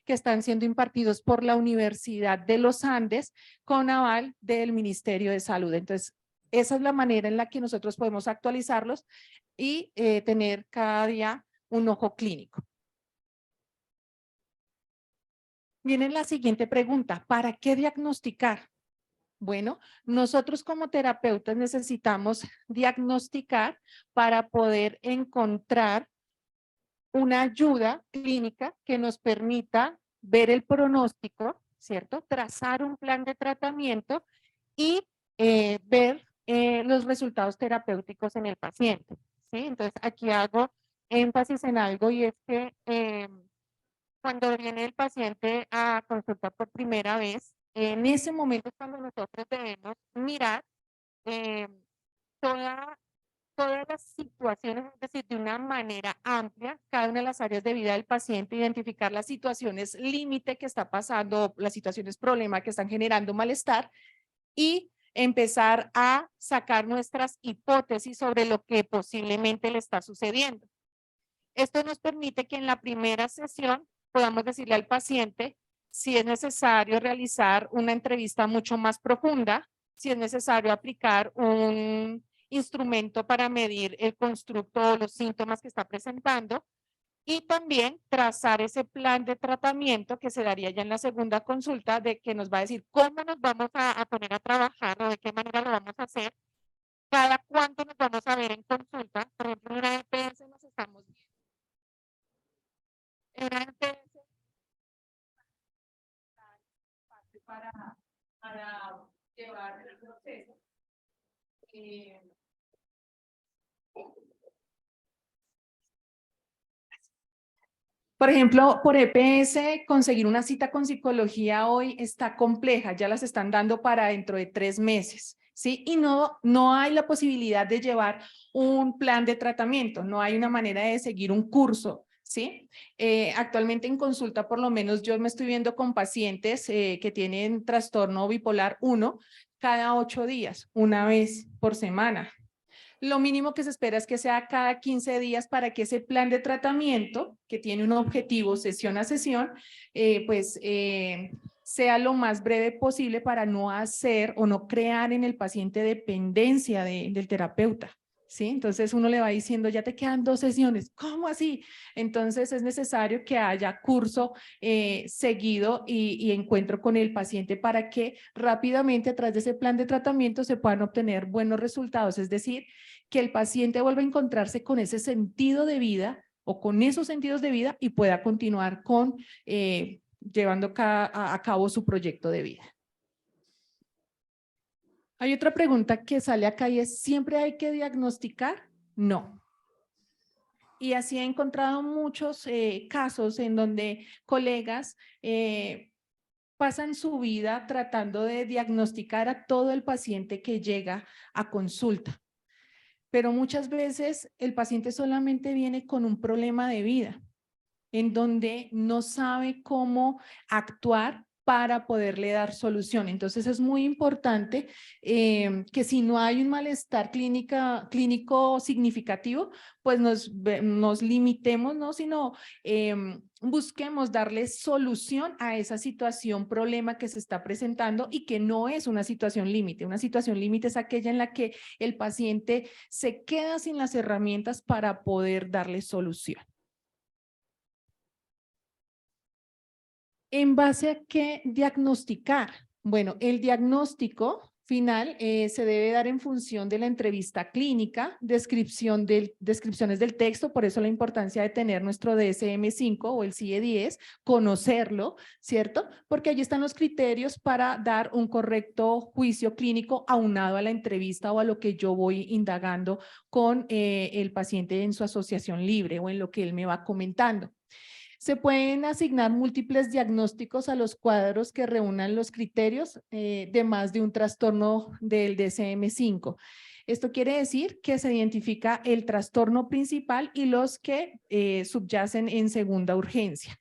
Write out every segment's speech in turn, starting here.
que están siendo impartidos por la Universidad de los Andes con aval del Ministerio de Salud. Entonces, esa es la manera en la que nosotros podemos actualizarlos y tener cada día un ojo clínico. Viene la siguiente pregunta, ¿para qué diagnosticar? Bueno, nosotros como terapeutas necesitamos diagnosticar para poder encontrar una ayuda clínica que nos permita ver el pronóstico, ¿cierto? Trazar un plan de tratamiento y ver los resultados terapéuticos en el paciente, ¿sí? Entonces, aquí hago énfasis en algo y es que cuando viene el paciente a consulta por primera vez, en ese momento es cuando nosotros debemos mirar eh, toda todas las situaciones, es decir, de una manera amplia, cada una de las áreas de vida del paciente, identificar las situaciones límite que está pasando, las situaciones problema que están generando malestar y empezar a sacar nuestras hipótesis sobre lo que posiblemente le está sucediendo. Esto nos permite que en la primera sesión podamos decirle al paciente si es necesario realizar una entrevista mucho más profunda, si es necesario aplicar un instrumento para medir el constructo o los síntomas que está presentando y también trazar ese plan de tratamiento que se daría ya en la segunda consulta de que nos va a decir cómo nos vamos a poner a trabajar o de qué manera lo vamos a hacer, cada cuánto nos vamos a ver en consulta. Por ejemplo, en una EPS nos estamos viendo. En una EPS para llevar el proceso. Por ejemplo, por EPS, conseguir una cita con psicología hoy está compleja, ya las están dando para dentro de 3 meses, ¿sí? Y no hay la posibilidad de llevar un plan de tratamiento, no hay una manera de seguir un curso, ¿sí? Actualmente en consulta, por lo menos yo me estoy viendo con pacientes que tienen trastorno bipolar 1 cada 8 días, una vez por semana. Lo mínimo que se espera es que sea cada 15 días para que ese plan de tratamiento, que tiene un objetivo sesión a sesión, sea lo más breve posible para no hacer o no crear en el paciente dependencia del terapeuta. ¿Sí? Entonces uno le va diciendo, ya te quedan 2 sesiones, ¿cómo así? Entonces es necesario que haya curso seguido y encuentro con el paciente para que rápidamente a través de ese plan de tratamiento se puedan obtener buenos resultados, es decir, que el paciente vuelva a encontrarse con ese sentido de vida o con esos sentidos de vida y pueda continuar con llevando a cabo su proyecto de vida. Hay otra pregunta que sale acá y es, ¿siempre hay que diagnosticar? No. Y así he encontrado muchos casos en donde colegas pasan su vida tratando de diagnosticar a todo el paciente que llega a consulta. Pero muchas veces el paciente solamente viene con un problema de vida, en donde no sabe cómo actuar para poderle dar solución. Entonces es muy importante que si no hay un malestar clínico significativo, pues nos limitemos, ¿no? Sino busquemos darle solución a esa situación, problema que se está presentando y que no es una situación límite. Una situación límite es aquella en la que el paciente se queda sin las herramientas para poder darle solución. ¿En base a qué diagnosticar? Bueno, el diagnóstico final se debe dar en función de la entrevista clínica, descripciones del texto, por eso la importancia de tener nuestro DSM-5 o el CIE-10, conocerlo, ¿cierto? Porque allí están los criterios para dar un correcto juicio clínico aunado a la entrevista o a lo que yo voy indagando con el paciente en su asociación libre o en lo que él me va comentando. Se pueden asignar múltiples diagnósticos a los cuadros que reúnan los criterios de más de un trastorno del DSM-5. Esto quiere decir que se identifica el trastorno principal y los que subyacen en segunda urgencia.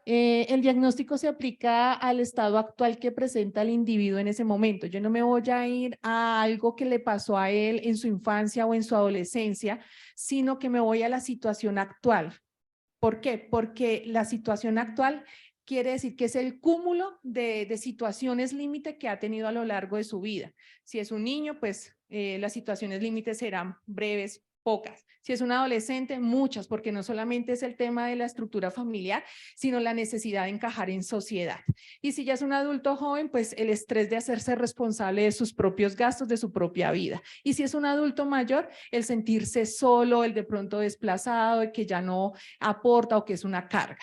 El diagnóstico se aplica al estado actual que presenta el individuo en ese momento. Yo no me voy a ir a algo que le pasó a él en su infancia o en su adolescencia, sino que me voy a la situación actual. ¿Por qué? Porque la situación actual quiere decir que es el cúmulo de situaciones límite que ha tenido a lo largo de su vida. Si es un niño, pues las situaciones límites serán breves, pocas. Si es un adolescente, muchas, porque no solamente es el tema de la estructura familiar, sino la necesidad de encajar en sociedad. Y si ya es un adulto joven, pues el estrés de hacerse responsable de sus propios gastos, de su propia vida. Y si es un adulto mayor, el sentirse solo, el de pronto desplazado, el que ya no aporta o que es una carga.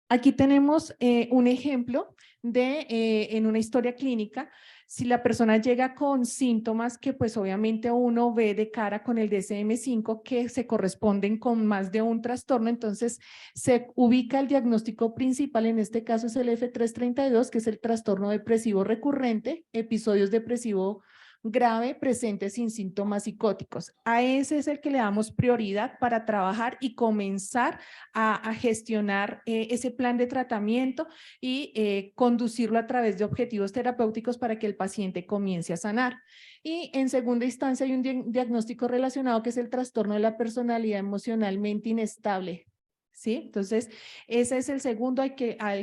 Aquí tenemos un ejemplo de en una historia clínica, si la persona llega con síntomas que pues obviamente uno ve de cara con el DSM-5 que se corresponden con más de un trastorno, entonces se ubica el diagnóstico principal, en este caso es el F332, que es el trastorno depresivo recurrente, episodios depresivos grave presente sin síntomas psicóticos. A ese es el que le damos prioridad para trabajar y comenzar a gestionar ese plan de tratamiento y conducirlo a través de objetivos terapéuticos para que el paciente comience a sanar. Y en segunda instancia hay un diagnóstico relacionado que es el trastorno de la personalidad emocionalmente inestable. ¿Sí? Entonces, ese es el segundo al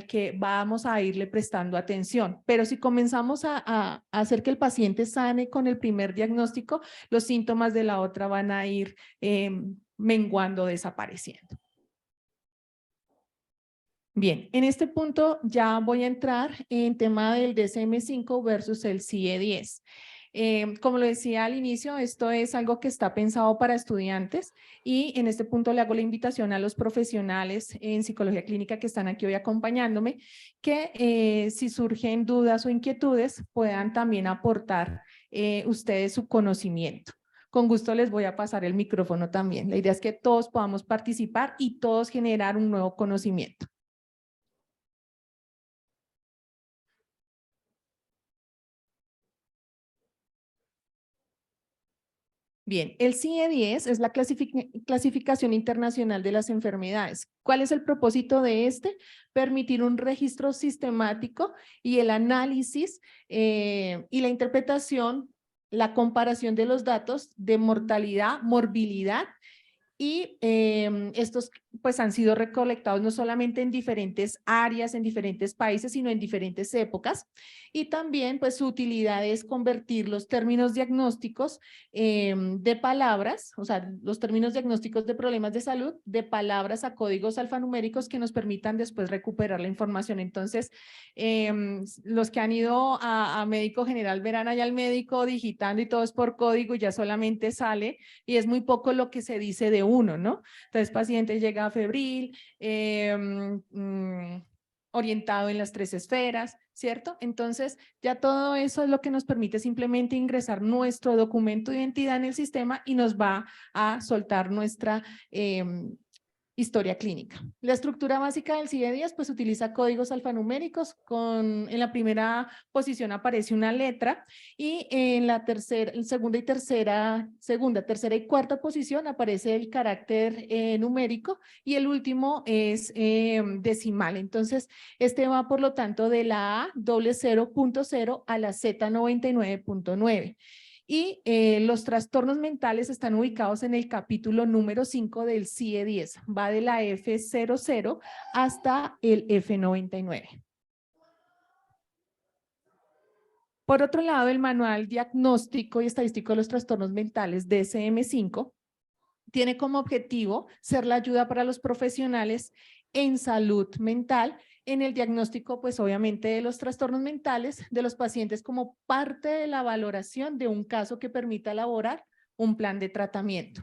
que vamos a irle prestando atención. Pero si comenzamos a hacer que el paciente sane con el primer diagnóstico, los síntomas de la otra van a ir menguando, desapareciendo. Bien, en este punto ya voy a entrar en tema del DSM-5 versus el CIE-10. Como lo decía al inicio, esto es algo que está pensado para estudiantes y en este punto le hago la invitación a los profesionales en psicología clínica que están aquí hoy acompañándome, que si surgen dudas o inquietudes puedan también aportar ustedes su conocimiento. Con gusto les voy a pasar el micrófono también. La idea es que todos podamos participar y todos generar un nuevo conocimiento. Bien, el CIE-10 es la clasificación internacional de las enfermedades. ¿Cuál es el propósito de este? Permitir un registro sistemático y el análisis y la interpretación, la comparación de los datos de mortalidad, morbilidad y estos pues han sido recolectados no solamente en diferentes áreas, en diferentes países, sino en diferentes épocas. Y también pues su utilidad es convertir los términos diagnósticos de palabras, o sea, los términos diagnósticos de problemas de salud, de palabras a códigos alfanuméricos que nos permitan después recuperar la información. Entonces, los que han ido a médico general verán allá al médico digitando y todo es por código y ya solamente sale y es muy poco lo que se dice de uno, ¿no? Entonces, paciente llega febril, orientado en las 3 esferas, ¿cierto? Entonces, ya todo eso es lo que nos permite simplemente ingresar nuestro documento de identidad en el sistema y nos va a soltar nuestra historia clínica. La estructura básica del CIE-10 pues utiliza códigos alfanuméricos, en la primera posición aparece una letra y en la segunda, tercera y cuarta posición aparece el carácter numérico y el último es decimal. Entonces, este va por lo tanto de la A 00.0 a la Z 99.9. Y los trastornos mentales están ubicados en el capítulo número 5 del CIE-10. Va de la F00 hasta el F99. Por otro lado, el Manual Diagnóstico y Estadístico de los Trastornos Mentales, DSM-5, tiene como objetivo ser la ayuda para los profesionales en salud mental, en el diagnóstico, pues obviamente de los trastornos mentales de los pacientes como parte de la valoración de un caso que permita elaborar un plan de tratamiento.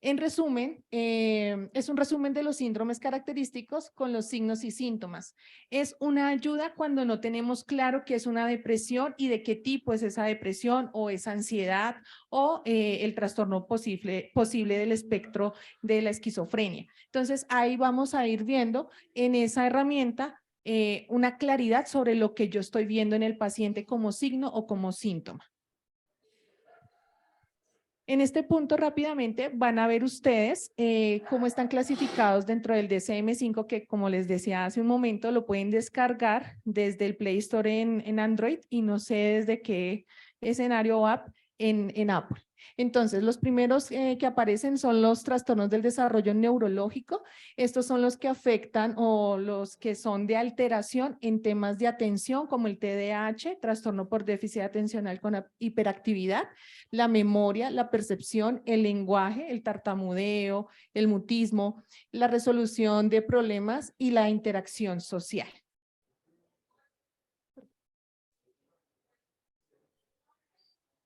En resumen, es un resumen de los síndromes característicos con los signos y síntomas. Es una ayuda cuando no tenemos claro qué es una depresión y de qué tipo es esa depresión o esa ansiedad o el trastorno posible del espectro de la esquizofrenia. Entonces, ahí vamos a ir viendo en esa herramienta una claridad sobre lo que yo estoy viendo en el paciente como signo o como síntoma. En este punto rápidamente van a ver ustedes cómo están clasificados dentro del DSM-5 que como les decía hace un momento lo pueden descargar desde el Play Store en Android y no sé desde qué escenario o app en Apple. Entonces, los primeros que aparecen son los trastornos del desarrollo neurológico. Estos son los que afectan o los que son de alteración en temas de atención, como el TDAH, trastorno por déficit atencional con hiperactividad, la memoria, la percepción, el lenguaje, el tartamudeo, el mutismo, la resolución de problemas y la interacción social.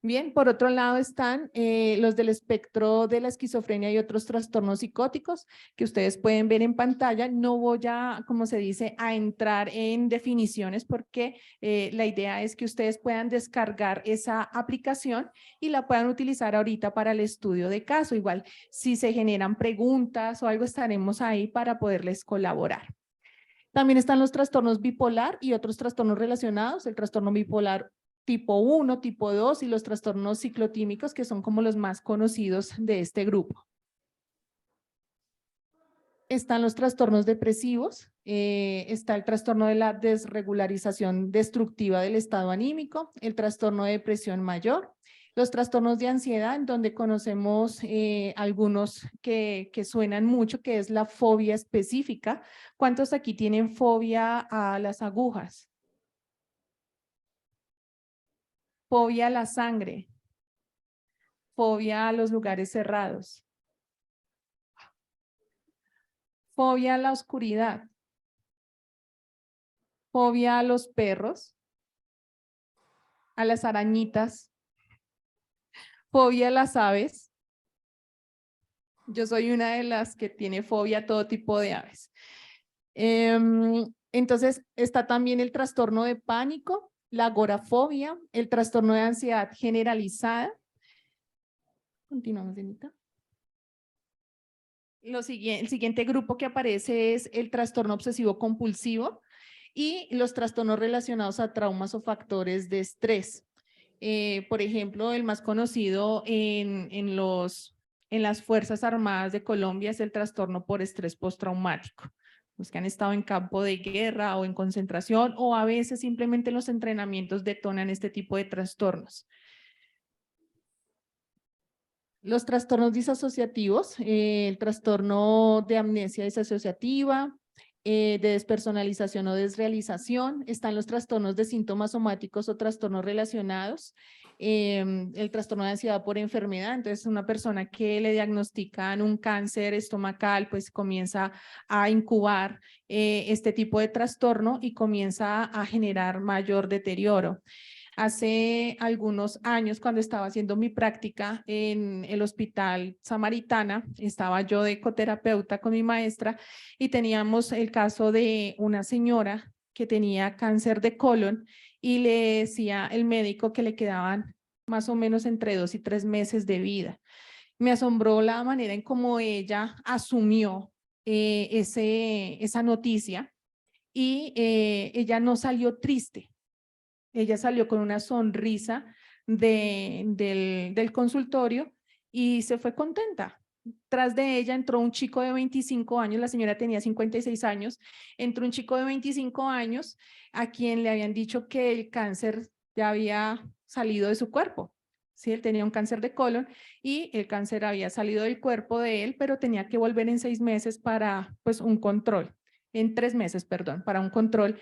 Bien, por otro lado están los del espectro de la esquizofrenia y otros trastornos psicóticos que ustedes pueden ver en pantalla. No voy a, como se dice, a entrar en definiciones porque la idea es que ustedes puedan descargar esa aplicación y la puedan utilizar ahorita para el estudio de caso. Igual, si se generan preguntas o algo, estaremos ahí para poderles colaborar. También están los trastornos bipolar y otros trastornos relacionados, el trastorno bipolar tipo 1, tipo 2 y los trastornos ciclotímicos, que son como los más conocidos de este grupo. Están los trastornos depresivos, está el trastorno de la desregularización destructiva del estado anímico, el trastorno de depresión mayor, los trastornos de ansiedad, en donde conocemos algunos que suenan mucho, que es la fobia específica. ¿Cuántos aquí tienen fobia a las agujas? Fobia a la sangre, fobia a los lugares cerrados, fobia a la oscuridad, fobia a los perros, a las arañitas, fobia a las aves. Yo soy una de las que tiene fobia a todo tipo de aves. Entonces está también el trastorno de pánico, la agorafobia, el trastorno de ansiedad generalizada. Continuamos, Denita. El siguiente grupo que aparece es el trastorno obsesivo compulsivo y los trastornos relacionados a traumas o factores de estrés. Por ejemplo, el más conocido en las Fuerzas Armadas de Colombia es el trastorno por estrés postraumático. Los que han estado en campo de guerra o en concentración o a veces simplemente los entrenamientos detonan este tipo de trastornos. Los trastornos disasociativos, el trastorno de amnesia disasociativa, de despersonalización o desrealización, están los trastornos de síntomas somáticos o trastornos relacionados, el trastorno de ansiedad por enfermedad. Entonces una persona que le diagnostican un cáncer estomacal pues comienza a incubar este tipo de trastorno y comienza a generar mayor deterioro. Hace algunos años, cuando estaba haciendo mi práctica en el Hospital Samaritana, estaba yo de ecoterapeuta con mi maestra y teníamos el caso de una señora que tenía cáncer de colon y le decía el médico que le quedaban más o menos entre 2 y 3 meses de vida. Me asombró la manera en cómo ella asumió esa noticia y ella no salió triste. Ella salió con una sonrisa del consultorio y se fue contenta. Tras de ella entró un chico de 25 años, la señora tenía 56 años, entró un chico de 25 años a quien le habían dicho que el cáncer ya había salido de su cuerpo. Sí, él tenía un cáncer de colon y el cáncer había salido del cuerpo de él, pero tenía que volver en 6 meses para pues un control, en 3 meses, perdón, para un control.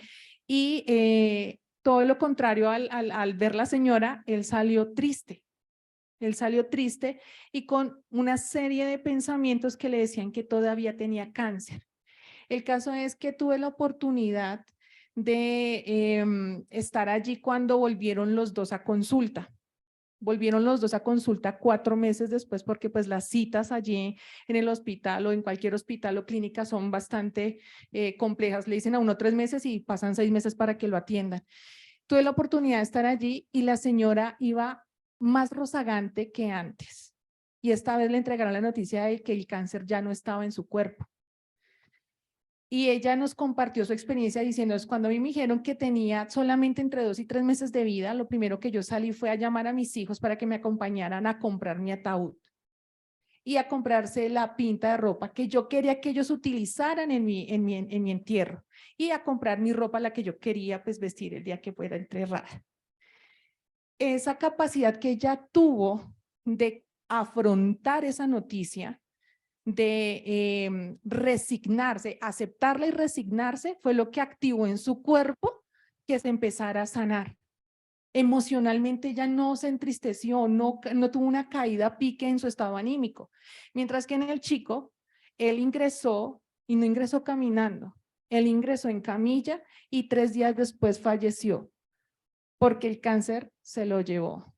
Y todo lo contrario al ver la señora, él salió triste. Él salió triste y con una serie de pensamientos que le decían que todavía tenía cáncer. El caso es que tuve la oportunidad de estar allí cuando volvieron los dos a consulta. Volvieron los dos a consulta 4 meses después porque pues las citas allí en el hospital o en cualquier hospital o clínica son bastante complejas. Le dicen a uno 3 meses y pasan 6 meses para que lo atiendan. Tuve la oportunidad de estar allí y la señora iba más rozagante que antes. Y esta vez le entregaron la noticia de que el cáncer ya no estaba en su cuerpo. Y ella nos compartió su experiencia diciendo, cuando a mí me dijeron que tenía solamente entre 2 y 3 meses de vida, lo primero que yo salí fue a llamar a mis hijos para que me acompañaran a comprar mi ataúd y a comprarse la pinta de ropa que yo quería que ellos utilizaran en mi entierro y a comprar mi ropa, la que yo quería pues vestir el día que fuera enterrada. Esa capacidad que ella tuvo de afrontar esa noticia, de resignarse, aceptarla y resignarse, fue lo que activó en su cuerpo que se empezara a sanar. Emocionalmente ya no se entristeció, no tuvo una caída a pique en su estado anímico. Mientras que en el chico, él ingresó y no ingresó caminando, él ingresó en camilla y 3 días después falleció, porque el cáncer se lo llevó,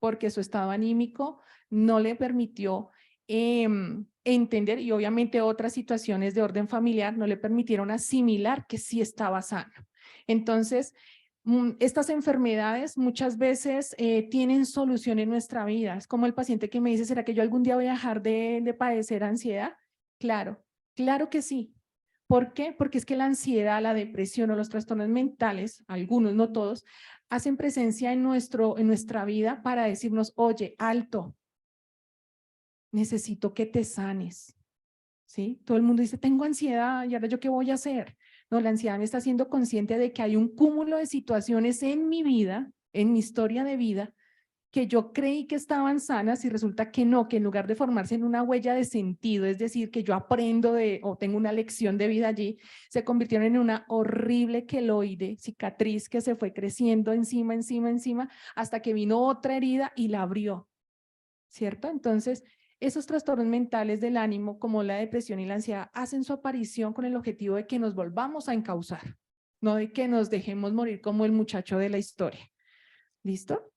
porque su estado anímico no le permitió entender, y obviamente otras situaciones de orden familiar no le permitieron asimilar que sí estaba sano. Entonces, estas enfermedades muchas veces tienen solución en nuestra vida. Es como el paciente que me dice, ¿será que yo algún día voy a dejar de padecer ansiedad? Claro, claro que sí. ¿Por qué? Porque es que la ansiedad, la depresión o los trastornos mentales, algunos, no todos, hacen presencia en nuestra vida para decirnos, oye, alto, necesito que te sanes, ¿sí? Todo el mundo dice, tengo ansiedad, ¿y ahora yo qué voy a hacer? No, la ansiedad me está haciendo consciente de que hay un cúmulo de situaciones en mi vida, en mi historia de vida, que yo creí que estaban sanas y resulta que no, que en lugar de formarse en una huella de sentido, es decir, que yo aprendo o tengo una lección de vida allí, se convirtieron en una horrible queloide, cicatriz que se fue creciendo encima, hasta que vino otra herida y la abrió, ¿cierto? Entonces, esos trastornos mentales del ánimo, como la depresión y la ansiedad, hacen su aparición con el objetivo de que nos volvamos a encauzar, no de que nos dejemos morir como el muchacho de la historia. ¿Listo?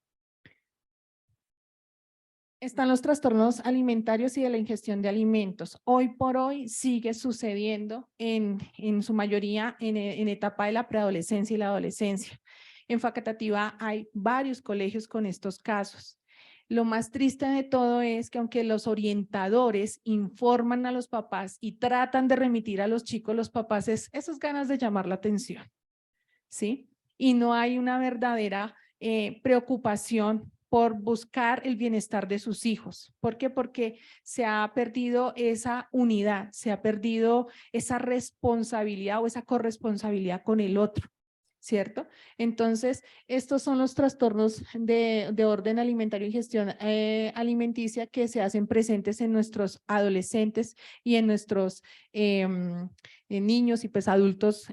Están los trastornos alimentarios y de la ingestión de alimentos. Hoy por hoy sigue sucediendo en su mayoría en etapa de la preadolescencia y la adolescencia. En Facatativá hay varios colegios con estos casos. Lo más triste de todo es que aunque los orientadores informan a los papás y tratan de remitir a los chicos, los papás esas ganas de llamar la atención, ¿sí? Y no hay una verdadera preocupación por buscar el bienestar de sus hijos. ¿Por qué? Porque se ha perdido esa unidad, se ha perdido esa responsabilidad o esa corresponsabilidad con el otro, ¿cierto? Entonces, estos son los trastornos de orden alimentario y gestión alimenticia que se hacen presentes en nuestros adolescentes y en nuestros niños y pues adultos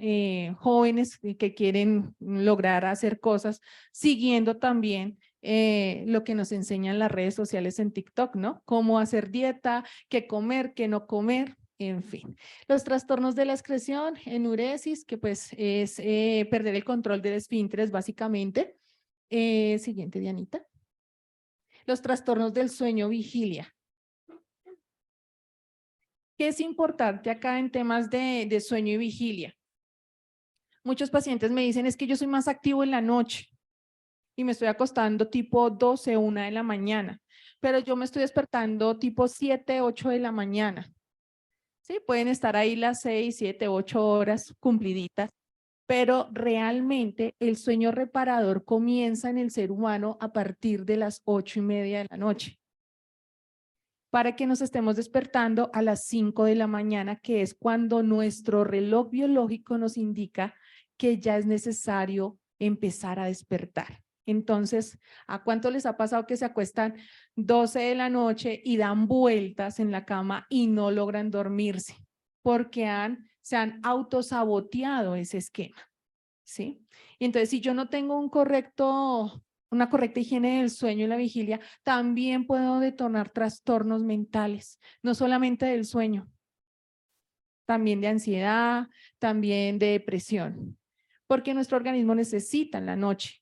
jóvenes que quieren lograr hacer cosas, siguiendo también lo que nos enseñan las redes sociales en TikTok, ¿no? Cómo hacer dieta, qué comer, qué no comer, en fin. Los trastornos de la excreción, enuresis, que pues es perder el control del esfínteres básicamente. Siguiente, Dianita. Los trastornos del sueño vigilia. ¿Qué es importante acá en temas de sueño y vigilia? Muchos pacientes me dicen, es que yo soy más activo en la noche y me estoy acostando tipo 12, 1 de la mañana, pero yo me estoy despertando tipo 7, 8 de la mañana. Sí, pueden estar ahí las 6, 7, 8 horas cumpliditas, pero realmente el sueño reparador comienza en el ser humano a partir de las 8:30 de la noche, para que nos estemos despertando a las 5 de la mañana, que es cuando nuestro reloj biológico nos indica que ya es necesario empezar a despertar. Entonces, ¿a cuánto les ha pasado que se acuestan 12 de la noche y dan vueltas en la cama y no logran dormirse? Porque se han autosaboteado ese esquema, ¿sí? Y entonces, si yo no tengo una correcta higiene del sueño y la vigilia, también puedo detonar trastornos mentales, no solamente del sueño, también de ansiedad, también de depresión, porque nuestro organismo necesita en la noche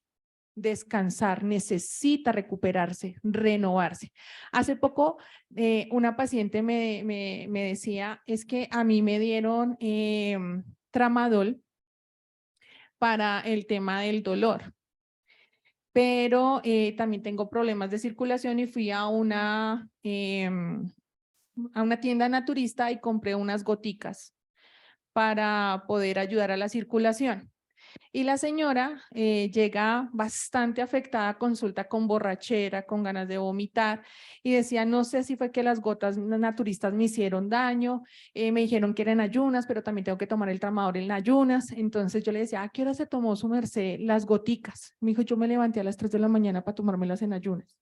descansar, necesita recuperarse, renovarse. Hace poco una paciente me decía, es que a mí me dieron tramadol para el tema del dolor, pero también tengo problemas de circulación y fui a una tienda naturista y compré unas goticas para poder ayudar a la circulación. Y la señora llega bastante afectada a consulta con borrachera, con ganas de vomitar y decía, no sé si fue que las gotas naturistas me hicieron daño, me dijeron que eran ayunas, pero también tengo que tomar el tramador en ayunas. Entonces yo le decía, ¿a qué hora se tomó su merced las goticas? Me dijo, yo me levanté a las 3 de la mañana para tomármelas en ayunas.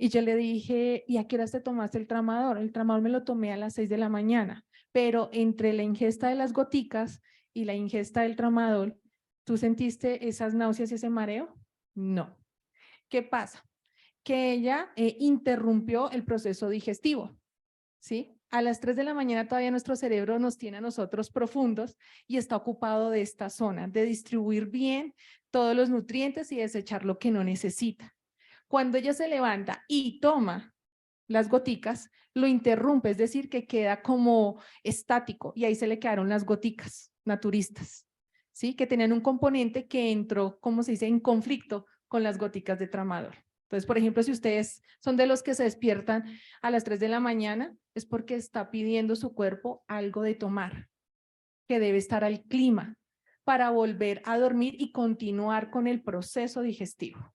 Y yo le dije, ¿y a qué horas te tomaste el tramador? El tramador me lo tomé a las 6 de la mañana, pero entre la ingesta de las goticas y la ingesta del tramador, ¿tú sentiste esas náuseas y ese mareo? No. ¿Qué pasa? Que ella interrumpió el proceso digestivo, ¿sí? A las 3 de la mañana todavía nuestro cerebro nos tiene a nosotros profundos y está ocupado de esta zona, de distribuir bien todos los nutrientes y desechar lo que no necesita. Cuando ella se levanta y toma las goticas, lo interrumpe, es decir, que queda como estático y ahí se le quedaron las goticas naturistas, ¿sí? Que tenían un componente que entró, como se dice, en conflicto con las goticas de tramador. Entonces, por ejemplo, si ustedes son de los que se despiertan a las 3 de la mañana, es porque está pidiendo su cuerpo algo de tomar, que debe estar al clima para volver a dormir y continuar con el proceso digestivo.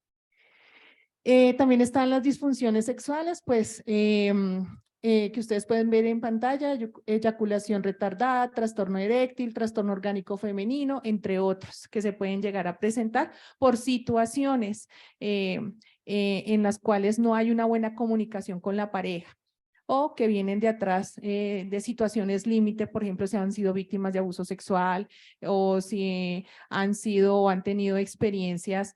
También están las disfunciones sexuales, pues que ustedes pueden ver en pantalla, eyaculación retardada, trastorno eréctil, trastorno orgánico femenino, entre otros, que se pueden llegar a presentar por situaciones en las cuales no hay una buena comunicación con la pareja o que vienen de atrás de situaciones límite, por ejemplo, si han sido víctimas de abuso sexual o si han sido o han tenido experiencias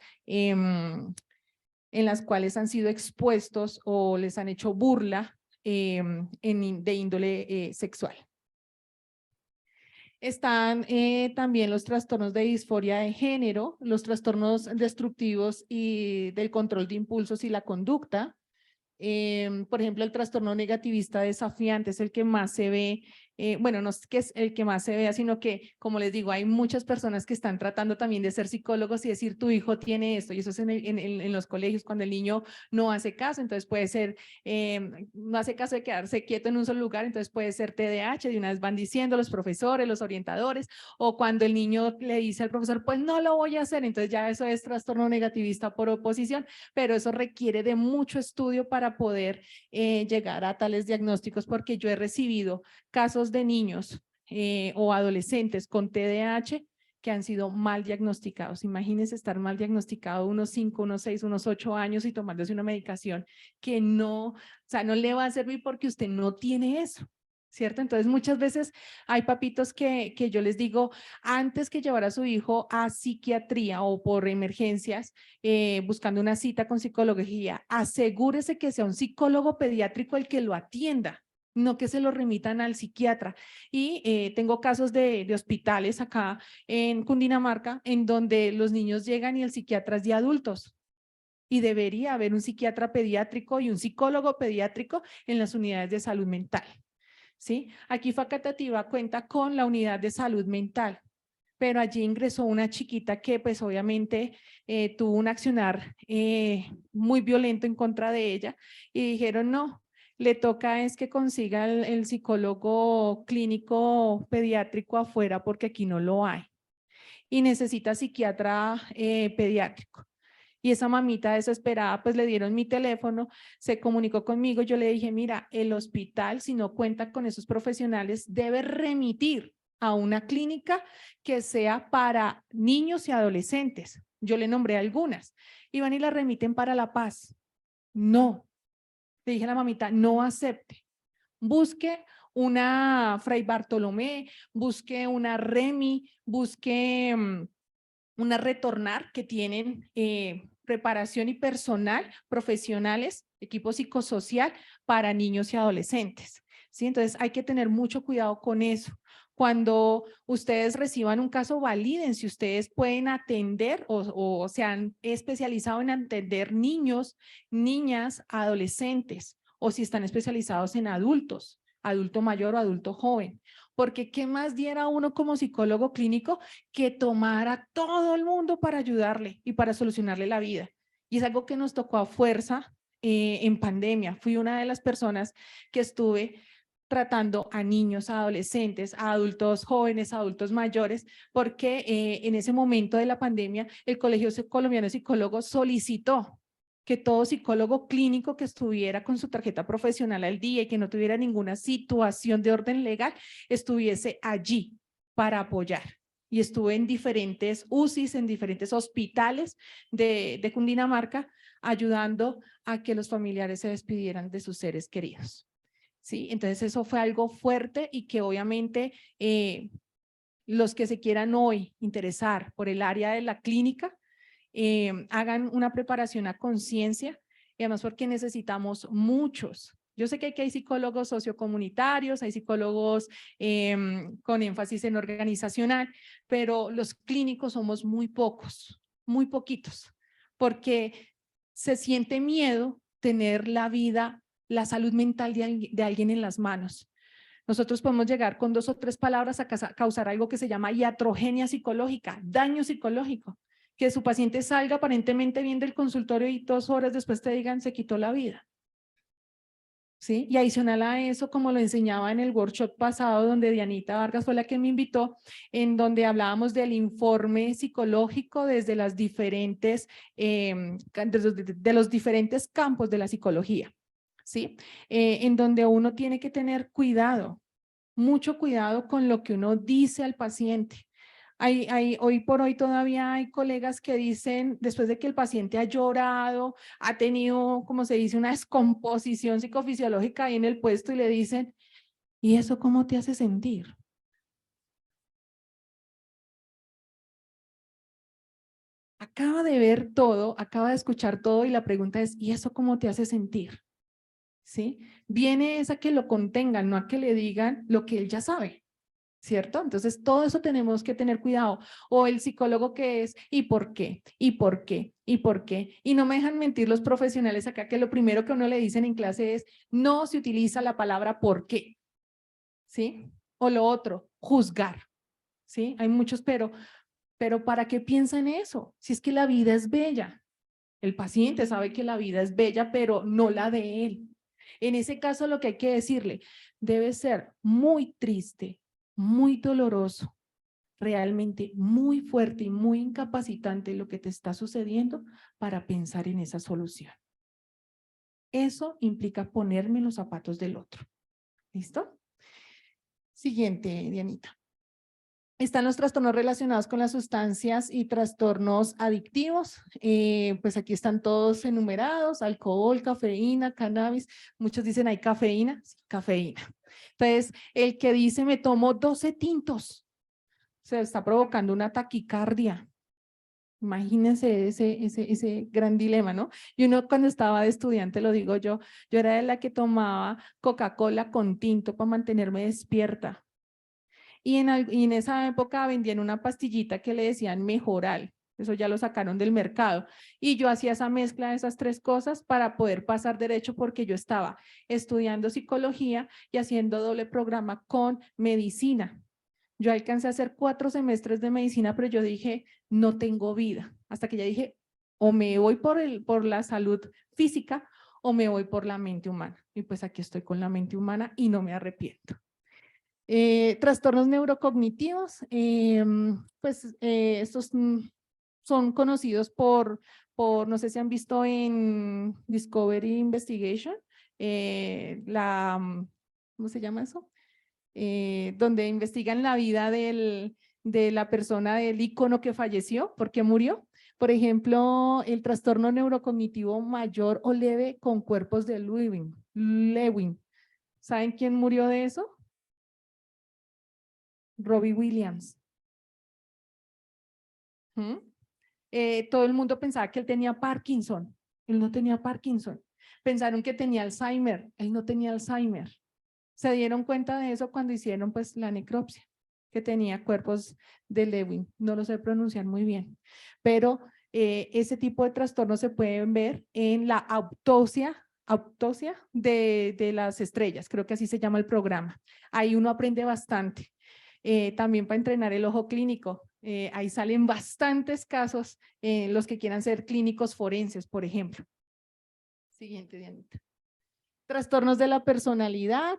en las cuales han sido expuestos o les han hecho burla de índole sexual. Están también los trastornos de disforia de género, los trastornos destructivos y del control de impulsos y la conducta. Por ejemplo, el trastorno negativista desafiante es el que más se ve, bueno, no es que es el que más se vea, sino que, como les digo, hay muchas personas que están tratando también de ser psicólogos y decir, tu hijo tiene esto, y eso es en los colegios, cuando el niño no hace caso, entonces puede ser, no hace caso de quedarse quieto en un solo lugar, entonces puede ser TDAH, de una vez van diciendo los profesores, los orientadores, o cuando el niño le dice al profesor, pues no lo voy a hacer, entonces ya eso es trastorno negativista por oposición, pero eso requiere de mucho estudio para poder llegar a tales diagnósticos, porque yo he recibido casos de niños o adolescentes con TDAH que han sido mal diagnosticados. Imagínense estar mal diagnosticado unos 5, unos 6, unos 8 años y tomándose una medicación que no, o sea, no le va a servir porque usted no tiene eso. ¿Cierto? Entonces muchas veces hay papitos que yo les digo, antes que llevar a su hijo a psiquiatría o por emergencias, buscando una cita con psicología, asegúrese que sea un psicólogo pediátrico el que lo atienda, no que se lo remitan al psiquiatra. Y tengo casos de hospitales acá en Cundinamarca en donde los niños llegan y el psiquiatra es de adultos. Y debería haber un psiquiatra pediátrico y un psicólogo pediátrico en las unidades de salud mental. ¿Sí? Aquí Facatativá cuenta con la unidad de salud mental, pero allí ingresó una chiquita que pues obviamente tuvo un accionar muy violento en contra de ella y dijeron no, le toca es que consiga el psicólogo clínico pediátrico afuera porque aquí no lo hay y necesita psiquiatra pediátrico. Y esa mamita desesperada, pues le dieron mi teléfono, se comunicó conmigo, yo le dije, mira, el hospital, si no cuenta con esos profesionales, debe remitir a una clínica que sea para niños y adolescentes. Yo le nombré algunas. Y van y la remiten para La Paz. No. Le dije a la mamita, no acepte. Busque una Fray Bartolomé, busque una Remi, busque una Retornar que tienen preparación y personal, profesionales, equipo psicosocial para niños y adolescentes. ¿Sí? Entonces hay que tener mucho cuidado con eso. Cuando ustedes reciban un caso, validen si ustedes pueden atender o se han especializado en atender niños, niñas, adolescentes, o si están especializados en adultos, adulto mayor o adulto joven. Porque ¿qué más diera uno como psicólogo clínico que tomar a todo el mundo para ayudarle y para solucionarle la vida? Y es algo que nos tocó a fuerza en pandemia. Fui una de las personas que estuve tratando a niños, a adolescentes, a adultos jóvenes, a adultos mayores, porque en ese momento de la pandemia el Colegio Colombiano de Psicólogos solicitó que todo psicólogo clínico que estuviera con su tarjeta profesional al día y que no tuviera ninguna situación de orden legal estuviese allí para apoyar. Y estuve en diferentes UCIs, en diferentes hospitales de Cundinamarca, ayudando a que los familiares se despidieran de sus seres queridos. ¿Sí? Entonces eso fue algo fuerte y que obviamente los que se quieran hoy interesar por el área de la clínica, hagan una preparación a conciencia, y además porque necesitamos muchos. Yo sé que aquí hay psicólogos sociocomunitarios, hay psicólogos con énfasis en organizacional, pero los clínicos somos muy pocos, muy poquitos, porque se siente miedo tener la vida, la salud mental de alguien en las manos. Nosotros podemos llegar con 2 o 3 palabras a causar algo que se llama iatrogenia psicológica, daño psicológico, que su paciente salga aparentemente bien del consultorio y 2 horas después te digan se quitó la vida. ¿Sí? Y adicional a eso, como lo enseñaba en el workshop pasado, donde Dianita Vargas fue la que me invitó, en donde hablábamos del informe psicológico desde las diferentes, de los diferentes campos de la psicología, ¿sí? En donde uno tiene que tener cuidado, mucho cuidado con lo que uno dice al paciente. Hoy por hoy todavía hay colegas que dicen, después de que el paciente ha llorado, ha tenido, como se dice, una descomposición psicofisiológica ahí en el puesto y le dicen, ¿y eso cómo te hace sentir? Acaba de ver todo, acaba de escuchar todo y la pregunta es, ¿y eso cómo te hace sentir? ¿Sí? Viene es a que lo contengan, no a que le digan lo que él ya sabe. ¿Cierto? Entonces, todo eso tenemos que tener cuidado. O el psicólogo que es, ¿y por qué? ¿Y por qué? ¿Y por qué? Y no me dejan mentir los profesionales acá, que lo primero que uno le dicen en clase es, no se utiliza la palabra ¿por qué? ¿Sí? O lo otro, juzgar. ¿Sí? Hay muchos, pero ¿para qué piensan eso? Si es que la vida es bella. El paciente sabe que la vida es bella, pero no la de él. En ese caso, lo que hay que decirle, debe ser muy triste, muy doloroso, realmente muy fuerte y muy incapacitante lo que te está sucediendo para pensar en esa solución. Eso implica ponerme en los zapatos del otro. ¿Listo? Siguiente, Dianita. Están los trastornos relacionados con las sustancias y trastornos adictivos. Pues aquí están todos enumerados: alcohol, cafeína, cannabis. Muchos dicen hay cafeína, sí, cafeína. Entonces, el que dice me tomo 12 tintos, se está provocando una taquicardia. Imagínense ese gran dilema, ¿no? Y uno cuando estaba de estudiante, lo digo yo era de la que tomaba Coca-Cola con tinto para mantenerme despierta. Y en esa época vendían una pastillita que le decían Mejoral, eso ya lo sacaron del mercado. Y yo hacía esa mezcla de esas 3 cosas para poder pasar derecho, porque yo estaba estudiando psicología y haciendo doble programa con medicina. Yo alcancé a hacer 4 semestres de medicina, pero yo dije, no tengo vida. Hasta que ya dije, o me voy por la salud física o me voy por la mente humana. Y pues aquí estoy con la mente humana y no me arrepiento. Trastornos neurocognitivos, estos son conocidos no sé si han visto en Discovery Investigation, ¿cómo se llama eso? Donde investigan la vida de la persona, del ícono que falleció, ¿por qué murió? Por ejemplo, el trastorno neurocognitivo mayor o leve con cuerpos de Lewin. ¿Saben quién murió de eso? Robbie Williams. ¿Mm? Todo el mundo pensaba que él tenía Parkinson. Él no tenía Parkinson. Pensaron que tenía Alzheimer. Él no tenía Alzheimer. Se dieron cuenta de eso cuando hicieron pues la necropsia, que tenía cuerpos de Lewin. No lo sé pronunciar muy bien, pero ese tipo de trastornos se pueden ver en la autopsia de las estrellas, creo que así se llama el programa. Ahí uno aprende bastante. También para entrenar el ojo clínico, ahí salen bastantes casos, los que quieran ser clínicos forenses, por ejemplo. Siguiente, Dianita. Trastornos de la personalidad,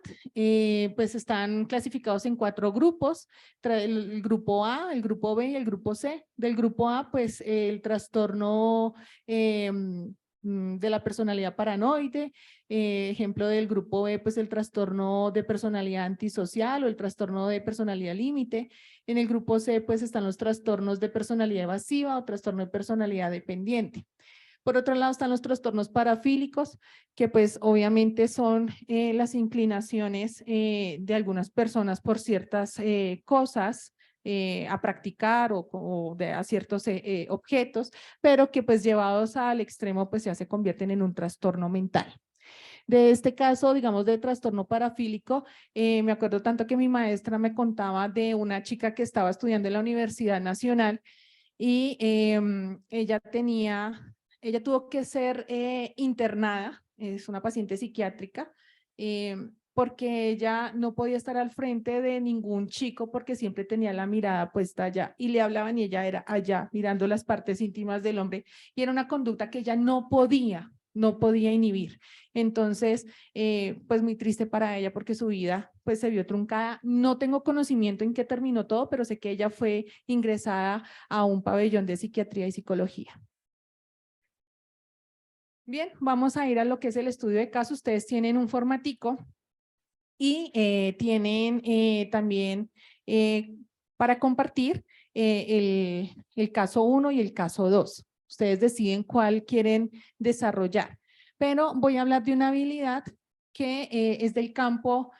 pues están clasificados en 4 grupos: el grupo A, el grupo B y el grupo C. Del grupo A, pues el trastorno de la personalidad paranoide. Ejemplo del grupo B, pues el trastorno de personalidad antisocial o el trastorno de personalidad límite. En el grupo C, pues están los trastornos de personalidad evasiva o trastorno de personalidad dependiente. Por otro lado están los trastornos parafílicos, que pues obviamente son las inclinaciones de algunas personas por ciertas cosas a practicar a ciertos objetos, pero que pues llevados al extremo pues ya se convierten en un trastorno mental. De este caso, digamos, de trastorno parafílico, me acuerdo tanto que mi maestra me contaba de una chica que estaba estudiando en la Universidad Nacional y ella tuvo que ser internada, es una paciente psiquiátrica, porque ella no podía estar al frente de ningún chico porque siempre tenía la mirada puesta allá y le hablaban y ella era allá mirando las partes íntimas del hombre y era una conducta que ella no podía inhibir. Entonces, pues muy triste para ella porque su vida pues se vio truncada. No tengo conocimiento en qué terminó todo, pero sé que ella fue ingresada a un pabellón de psiquiatría y psicología. Bien, vamos a ir a lo que es el estudio de caso. Ustedes tienen un formatico y tienen también para compartir el caso 1 y el caso 2. Ustedes deciden cuál quieren desarrollar, pero voy a hablar de una habilidad que es del campo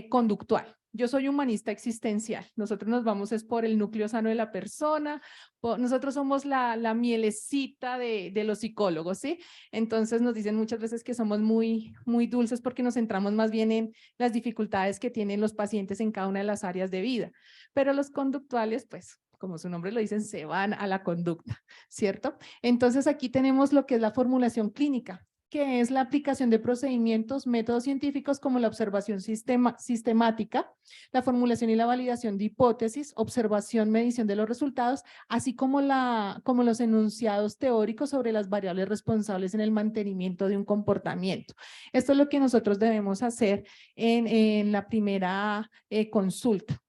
conductual. Yo soy humanista existencial, nosotros nos vamos es por el núcleo sano de la persona, nosotros somos la mielecita de los psicólogos, ¿sí? Entonces nos dicen muchas veces que somos muy dulces porque nos centramos más bien en las dificultades que tienen los pacientes en cada una de las áreas de vida, pero los conductuales, pues, como su nombre lo dicen, se van a la conducta, ¿cierto? Entonces aquí tenemos lo que es la formulación clínica, que es la aplicación de procedimientos, métodos científicos como la observación sistemática, la formulación y la validación de hipótesis, observación, medición de los resultados, así como los enunciados teóricos sobre las variables responsables en el mantenimiento de un comportamiento. Esto es lo que nosotros debemos hacer en la primera consulta,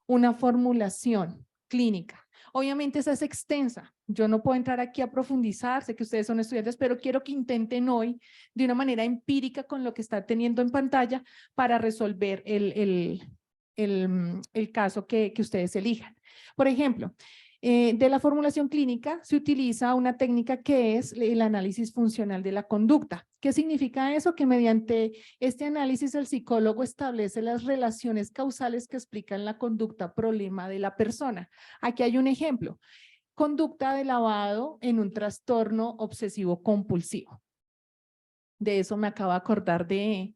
una formulación clínica. Obviamente esa es extensa, yo no puedo entrar aquí a profundizar, sé que ustedes son estudiantes, pero quiero que intenten hoy de una manera empírica con lo que está teniendo en pantalla para resolver el caso que ustedes elijan. Por ejemplo, de la formulación clínica se utiliza una técnica que es el análisis funcional de la conducta. ¿Qué significa eso? Que mediante este análisis el psicólogo establece las relaciones causales que explican la conducta problema de la persona. Aquí hay un ejemplo, conducta de lavado en un trastorno obsesivo compulsivo. De eso me acabo de acordar de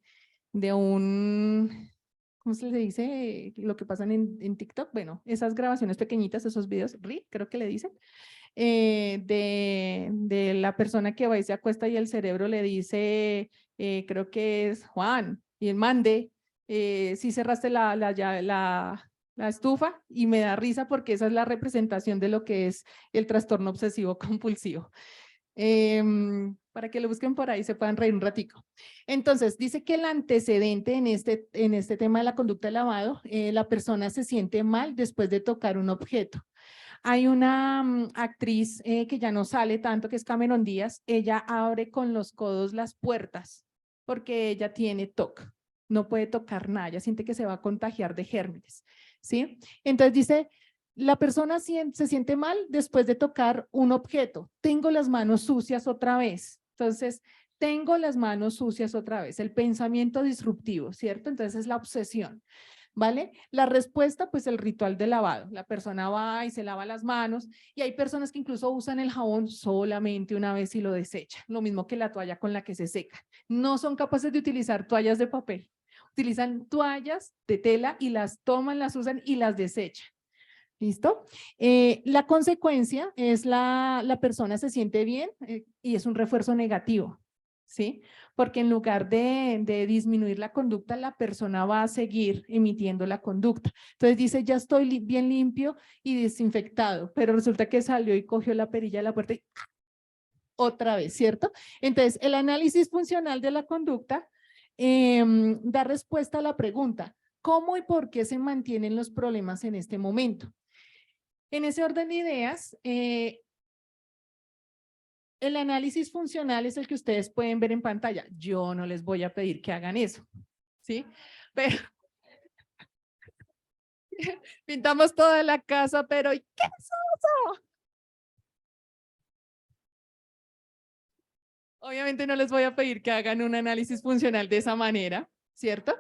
un, ¿cómo se le dice? Lo que pasan en TikTok, bueno, esas grabaciones pequeñitas, esos videos, creo que le dicen, de la persona que va y se acuesta y el cerebro le dice, creo que es Juan, y el mande, si cerraste la estufa, y me da risa porque esa es la representación de lo que es el trastorno obsesivo compulsivo. Para que lo busquen por ahí, se puedan reír un ratico. Entonces, dice que el antecedente en este tema de la conducta de lavado, la persona se siente mal después de tocar un objeto. Hay una actriz que ya no sale tanto, que es Cameron Díaz, ella abre con los codos las puertas porque ella tiene TOC, no puede tocar nada, ella siente que se va a contagiar de gérmenes, ¿sí? Entonces dice, la persona se siente mal después de tocar un objeto, tengo las manos sucias otra vez, entonces tengo las manos sucias otra vez, el pensamiento disruptivo, ¿cierto? Entonces es la obsesión. ¿Vale? La respuesta, pues el ritual de lavado. La persona va y se lava las manos y hay personas que incluso usan el jabón solamente una vez y lo desechan, lo mismo que la toalla con la que se seca. No son capaces de utilizar toallas de papel, utilizan toallas de tela y las toman, las usan y las desechan. ¿Listo? La consecuencia es la persona se siente bien y es un refuerzo negativo, ¿sí? Porque en lugar de disminuir la conducta, la persona va a seguir emitiendo la conducta. Entonces dice, ya estoy bien limpio y desinfectado, pero resulta que salió y cogió la perilla de la puerta y otra vez, ¿cierto? Entonces, el análisis funcional de la conducta da respuesta a la pregunta, ¿cómo y por qué se mantienen los problemas en este momento? En ese orden de ideas, el análisis funcional es el que ustedes pueden ver en pantalla. Yo no les voy a pedir que hagan eso, ¿sí? Pero pintamos toda la casa, pero ¿qué es eso? Obviamente no les voy a pedir que hagan un análisis funcional de esa manera, ¿cierto?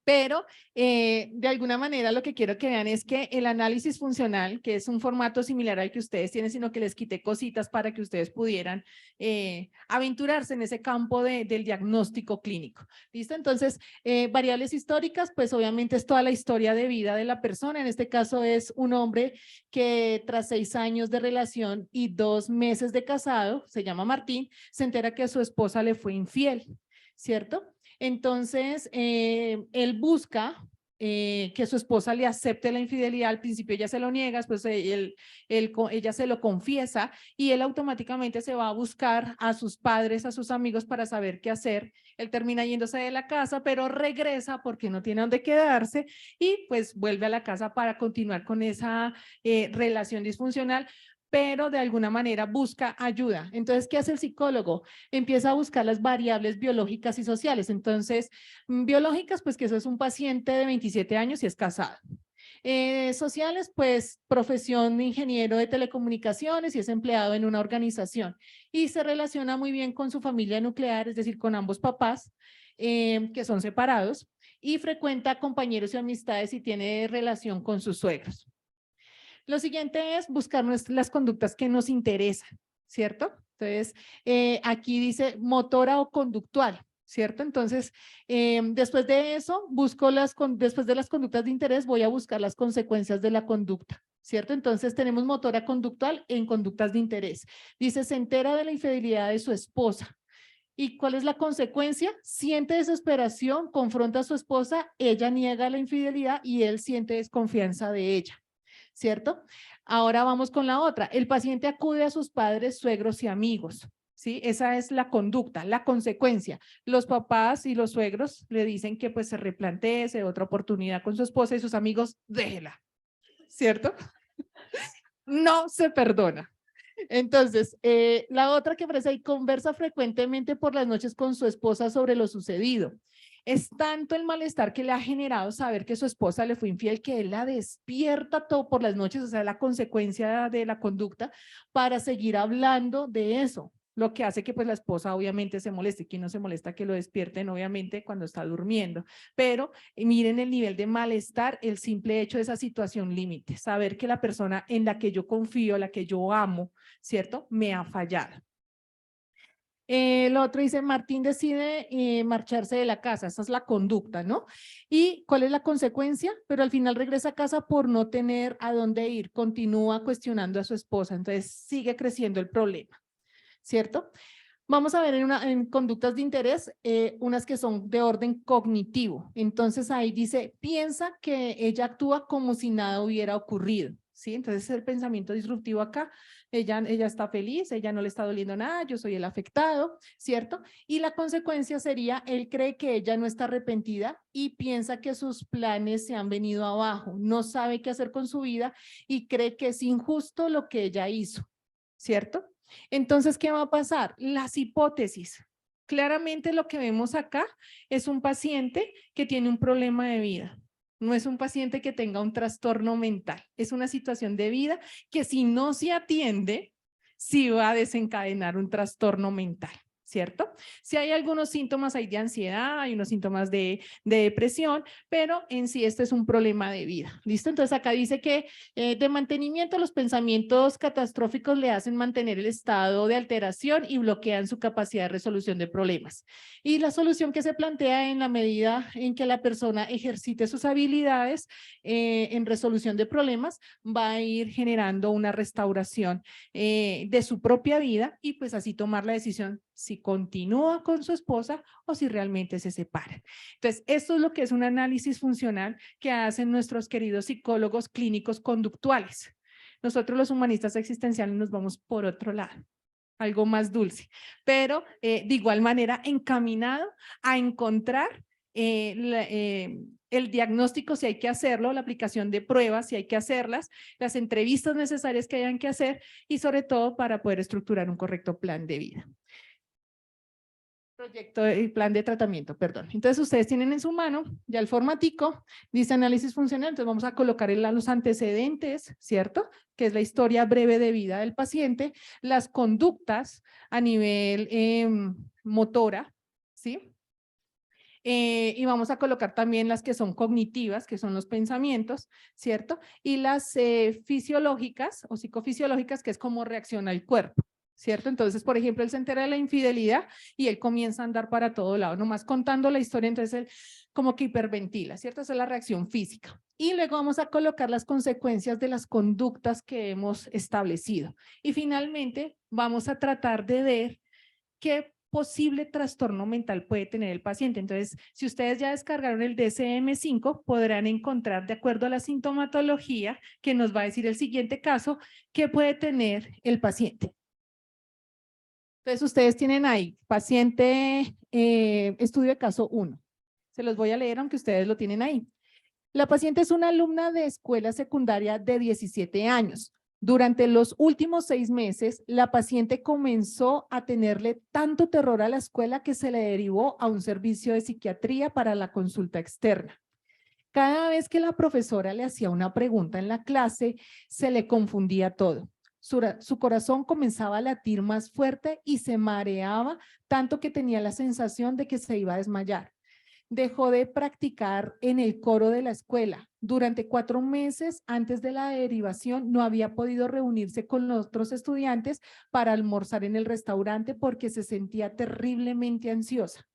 Pero de alguna manera lo que quiero que vean es que el análisis funcional, que es un formato similar al que ustedes tienen, sino que les quité cositas para que ustedes pudieran aventurarse en ese campo del diagnóstico clínico. ¿Listo? Entonces, variables históricas, pues obviamente es toda la historia de vida de la persona. En este caso es un hombre que tras 6 años de relación y 2 meses de casado, se llama Martín, se entera que a su esposa le fue infiel, ¿cierto? Entonces, él busca que su esposa le acepte la infidelidad. Al principio ella se lo niega, pues ella se lo confiesa y él automáticamente se va a buscar a sus padres, a sus amigos para saber qué hacer. Él termina yéndose de la casa, pero regresa porque no tiene dónde quedarse y pues vuelve a la casa para continuar con esa relación disfuncional, pero de alguna manera busca ayuda. Entonces, ¿qué hace el psicólogo? Empieza a buscar las variables biológicas y sociales. Entonces, biológicas, pues que eso es un paciente de 27 años y es casado. Sociales, pues profesión de ingeniero de telecomunicaciones y es empleado en una organización y se relaciona muy bien con su familia nuclear, es decir, con ambos papás que son separados y frecuenta compañeros y amistades y tiene relación con sus suegros. Lo siguiente es buscar las conductas que nos interesan, ¿cierto? Entonces, aquí dice motora o conductual, ¿cierto? Entonces, después de eso, después de las conductas de interés, voy a buscar las consecuencias de la conducta, ¿cierto? Entonces, tenemos motora conductual en conductas de interés. Dice, se entera de la infidelidad de su esposa. ¿Y cuál es la consecuencia? Siente desesperación, confronta a su esposa, ella niega la infidelidad y él siente desconfianza de ella. ¿Cierto? Ahora vamos con la otra. El paciente acude a sus padres, suegros y amigos. ¿Sí? Esa es la conducta, la consecuencia. Los papás y los suegros le dicen que pues se replantee, se dé otra oportunidad con su esposa y sus amigos, déjela. ¿Cierto? No se perdona. Entonces, la otra que aparece ahí, conversa frecuentemente por las noches con su esposa sobre lo sucedido. Es tanto el malestar que le ha generado saber que su esposa le fue infiel que él la despierta todo por las noches, o sea, la consecuencia de la conducta para seguir hablando de eso. Lo que hace que pues la esposa obviamente se moleste. ¿Quién no se molesta que lo despierten obviamente cuando está durmiendo? Pero miren el nivel de malestar, el simple hecho de esa situación límite, saber que la persona en la que yo confío, la que yo amo, ¿cierto? Me ha fallado. El otro dice, Martín decide marcharse de la casa, esa es la conducta, ¿no? ¿Y cuál es la consecuencia? Pero al final regresa a casa por no tener a dónde ir, continúa cuestionando a su esposa, entonces sigue creciendo el problema, ¿cierto? Vamos a ver en conductas de interés, unas que son de orden cognitivo. Entonces ahí dice, piensa que ella actúa como si nada hubiera ocurrido. ¿Sí? Entonces el pensamiento disruptivo acá, ella está feliz, ella no le está doliendo nada, yo soy el afectado, ¿cierto? Y la consecuencia sería, él cree que ella no está arrepentida y piensa que sus planes se han venido abajo, no sabe qué hacer con su vida y cree que es injusto lo que ella hizo, ¿cierto? Entonces, ¿qué va a pasar? Las hipótesis. Claramente lo que vemos acá es un paciente que tiene un problema de vida. No es un paciente que tenga un trastorno mental. Es una situación de vida que si no se atiende, sí va a desencadenar un trastorno mental. ¿Cierto? Si hay algunos síntomas, hay de ansiedad, hay unos síntomas de depresión, pero en sí este es un problema de vida. ¿Listo? Entonces acá dice que de mantenimiento, los pensamientos catastróficos le hacen mantener el estado de alteración y bloquean su capacidad de resolución de problemas. Y la solución que se plantea en la medida en que la persona ejercite sus habilidades en resolución de problemas, va a ir generando una restauración de su propia vida y pues así tomar la decisión si continúa con su esposa o si realmente se separa. Entonces, esto es lo que es un análisis funcional que hacen nuestros queridos psicólogos clínicos conductuales. Nosotros los humanistas existenciales nos vamos por otro lado, algo más dulce, pero de igual manera encaminado a encontrar el diagnóstico si hay que hacerlo, la aplicación de pruebas si hay que hacerlas, las entrevistas necesarias que hayan que hacer y sobre todo para poder estructurar un correcto plan de vida. Proyecto y plan de tratamiento, perdón. Entonces ustedes tienen en su mano ya el formatico, dice análisis funcional, entonces vamos a colocar los antecedentes, ¿cierto? Que es la historia breve de vida del paciente, las conductas a nivel motora, ¿sí? Y vamos a colocar también las que son cognitivas, que son los pensamientos, ¿cierto? Y las fisiológicas o psicofisiológicas, que es cómo reacciona el cuerpo, ¿cierto? Entonces, por ejemplo, él se entera de la infidelidad y él comienza a andar para todo lado, nomás contando la historia, entonces él como que hiperventila, ¿cierto? Esa es la reacción física. Y luego vamos a colocar las consecuencias de las conductas que hemos establecido. Y finalmente vamos a tratar de ver qué posible trastorno mental puede tener el paciente. Entonces, si ustedes ya descargaron el DSM-5, podrán encontrar, de acuerdo a la sintomatología, que nos va a decir el siguiente caso, qué puede tener el paciente. Entonces, ustedes tienen ahí, paciente, estudio de caso 1. Se los voy a leer, aunque ustedes lo tienen ahí. La paciente es una alumna de escuela secundaria de 17 años. Durante los últimos 6 meses, la paciente comenzó a tenerle tanto terror a la escuela que se le derivó a un servicio de psiquiatría para la consulta externa. Cada vez que la profesora le hacía una pregunta en la clase, se le confundía todo. Su corazón comenzaba a latir más fuerte y se mareaba, tanto que tenía la sensación de que se iba a desmayar. Dejó de practicar en el coro de la escuela. Durante 4 meses antes de la derivación no había podido reunirse con los otros estudiantes para almorzar en el restaurante porque se sentía terriblemente ansiosa.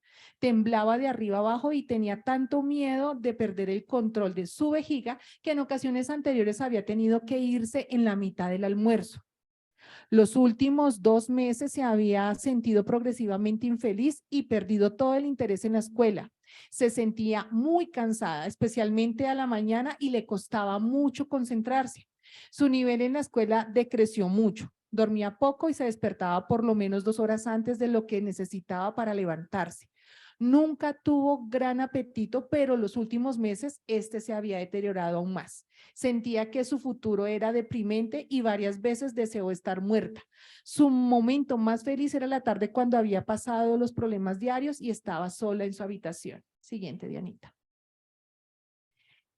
Temblaba de arriba abajo y tenía tanto miedo de perder el control de su vejiga que en ocasiones anteriores había tenido que irse en la mitad del almuerzo. Los últimos 2 meses se había sentido progresivamente infeliz y perdido todo el interés en la escuela. Se sentía muy cansada, especialmente a la mañana, y le costaba mucho concentrarse. Su nivel en la escuela decreció mucho. Dormía poco y se despertaba por lo menos 2 horas antes de lo que necesitaba para levantarse. Nunca tuvo gran apetito, pero los últimos meses este se había deteriorado aún más. Sentía que su futuro era deprimente y varias veces deseó estar muerta. Su momento más feliz era la tarde cuando había pasado los problemas diarios y estaba sola en su habitación. Siguiente, Dianita.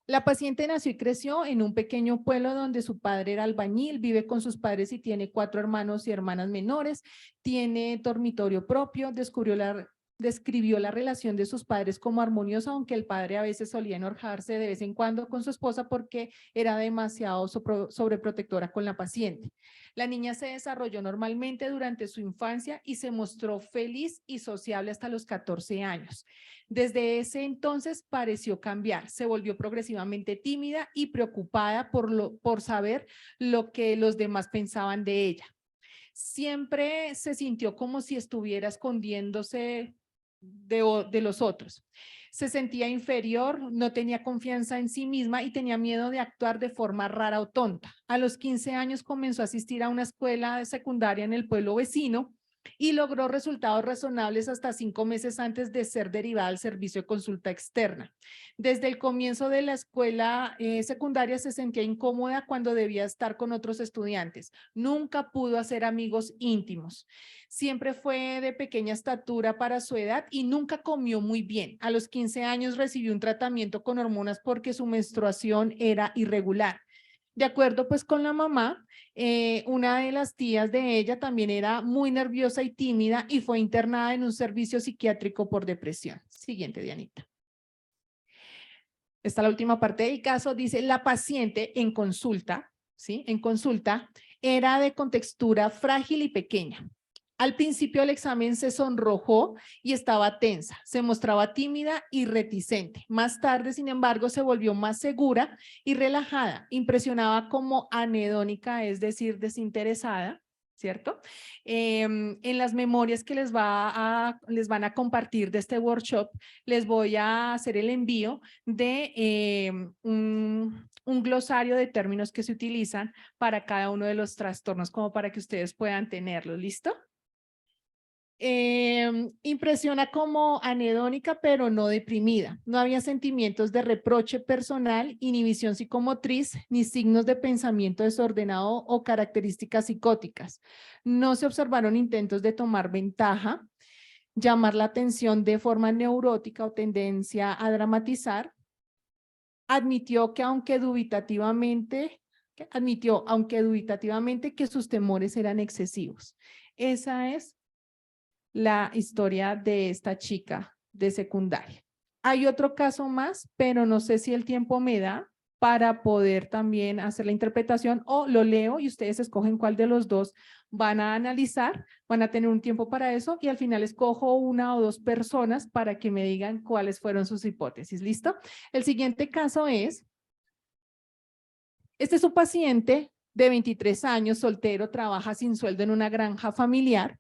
La paciente nació y creció en un pequeño pueblo donde su padre era albañil, vive con sus padres y tiene 4 hermanos y hermanas menores, tiene dormitorio propio, describió la relación de sus padres como armoniosa, aunque el padre a veces solía enojarse de vez en cuando con su esposa porque era demasiado sobreprotectora con la paciente. La niña se desarrolló normalmente durante su infancia y se mostró feliz y sociable hasta los 14 años. Desde ese entonces pareció cambiar, se volvió progresivamente tímida y preocupada por saber lo que los demás pensaban de ella. Siempre se sintió como si estuviera escondiéndose de los otros. Se sentía inferior, no tenía confianza en sí misma y tenía miedo de actuar de forma rara o tonta. A los 15 años comenzó a asistir a una escuela secundaria en el pueblo vecino y logró resultados razonables hasta 5 meses antes de ser derivada al servicio de consulta externa. Desde el comienzo de la escuela secundaria se sentía incómoda cuando debía estar con otros estudiantes. Nunca pudo hacer amigos íntimos. Siempre fue de pequeña estatura para su edad y nunca comió muy bien. A los 15 años recibió un tratamiento con hormonas porque su menstruación era irregular. De acuerdo pues con la mamá, una de las tías de ella también era muy nerviosa y tímida y fue internada en un servicio psiquiátrico por depresión. Siguiente, Dianita. Esta es la última parte del caso. Dice, la paciente en consulta, ¿sí? En consulta, era de contextura frágil y pequeña. Al principio del examen se sonrojó y estaba tensa, se mostraba tímida y reticente. Más tarde, sin embargo, se volvió más segura y relajada. Impresionaba como anedónica, es decir, desinteresada, ¿cierto? En las memorias que les van a compartir de este workshop, les voy a hacer el envío de un glosario de términos que se utilizan para cada uno de los trastornos, como para que ustedes puedan tenerlo, ¿listo? Impresiona como anedónica, pero no deprimida. No había sentimientos de reproche personal, inhibición psicomotriz, ni signos de pensamiento desordenado o características psicóticas. No se observaron intentos de tomar ventaja. llamar la atención de forma neurótica o tendencia a dramatizar. Admitió que aunque dubitativamente, que sus temores eran excesivos. Esa es la historia de esta chica de secundaria. Hay otro caso más, pero no sé si el tiempo me da para poder también hacer la interpretación, o lo leo y ustedes escogen cuál de los dos van a analizar, van a tener un tiempo para eso y al final escojo una o dos personas para que me digan cuáles fueron sus hipótesis. ¿Listo? El siguiente caso es, este es un paciente de 23 años, soltero, trabaja sin sueldo en una granja familiar.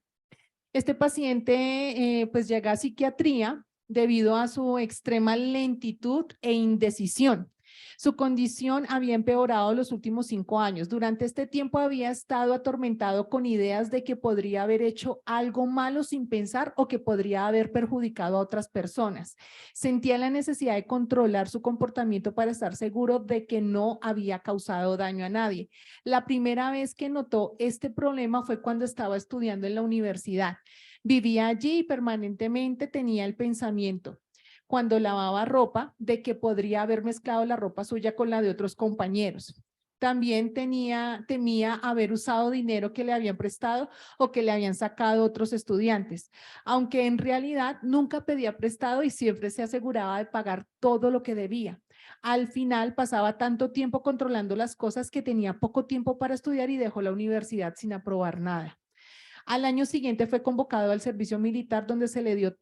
Este paciente pues llega a psiquiatría debido a su extrema lentitud e indecisión. Su condición había empeorado los últimos 5 años. Durante este tiempo había estado atormentado con ideas de que podría haber hecho algo malo sin pensar o que podría haber perjudicado a otras personas. Sentía la necesidad de controlar su comportamiento para estar seguro de que no había causado daño a nadie. La primera vez que notó este problema fue cuando estaba estudiando en la universidad. Vivía allí y permanentemente tenía el pensamiento, cuando lavaba ropa, de que podría haber mezclado la ropa suya con la de otros compañeros. También temía haber usado dinero que le habían prestado o que le habían sacado otros estudiantes, aunque en realidad nunca pedía prestado y siempre se aseguraba de pagar todo lo que debía. Al final pasaba tanto tiempo controlando las cosas que tenía poco tiempo para estudiar y dejó la universidad sin aprobar nada. Al año siguiente fue convocado al servicio militar, donde se le dio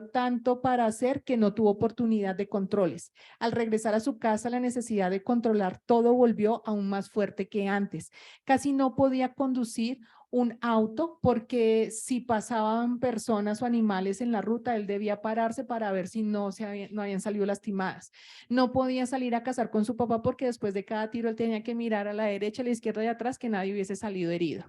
tanto para hacer que no tuvo oportunidad de controles. Al regresar a su casa, la necesidad de controlar todo volvió aún más fuerte que antes. Casi no podía conducir un auto porque si pasaban personas o animales en la ruta, él debía pararse para ver si no habían salido lastimadas. No podía salir a cazar con su papá porque después de cada tiro él tenía que mirar a la derecha, a la izquierda y atrás que nadie hubiese salido herido.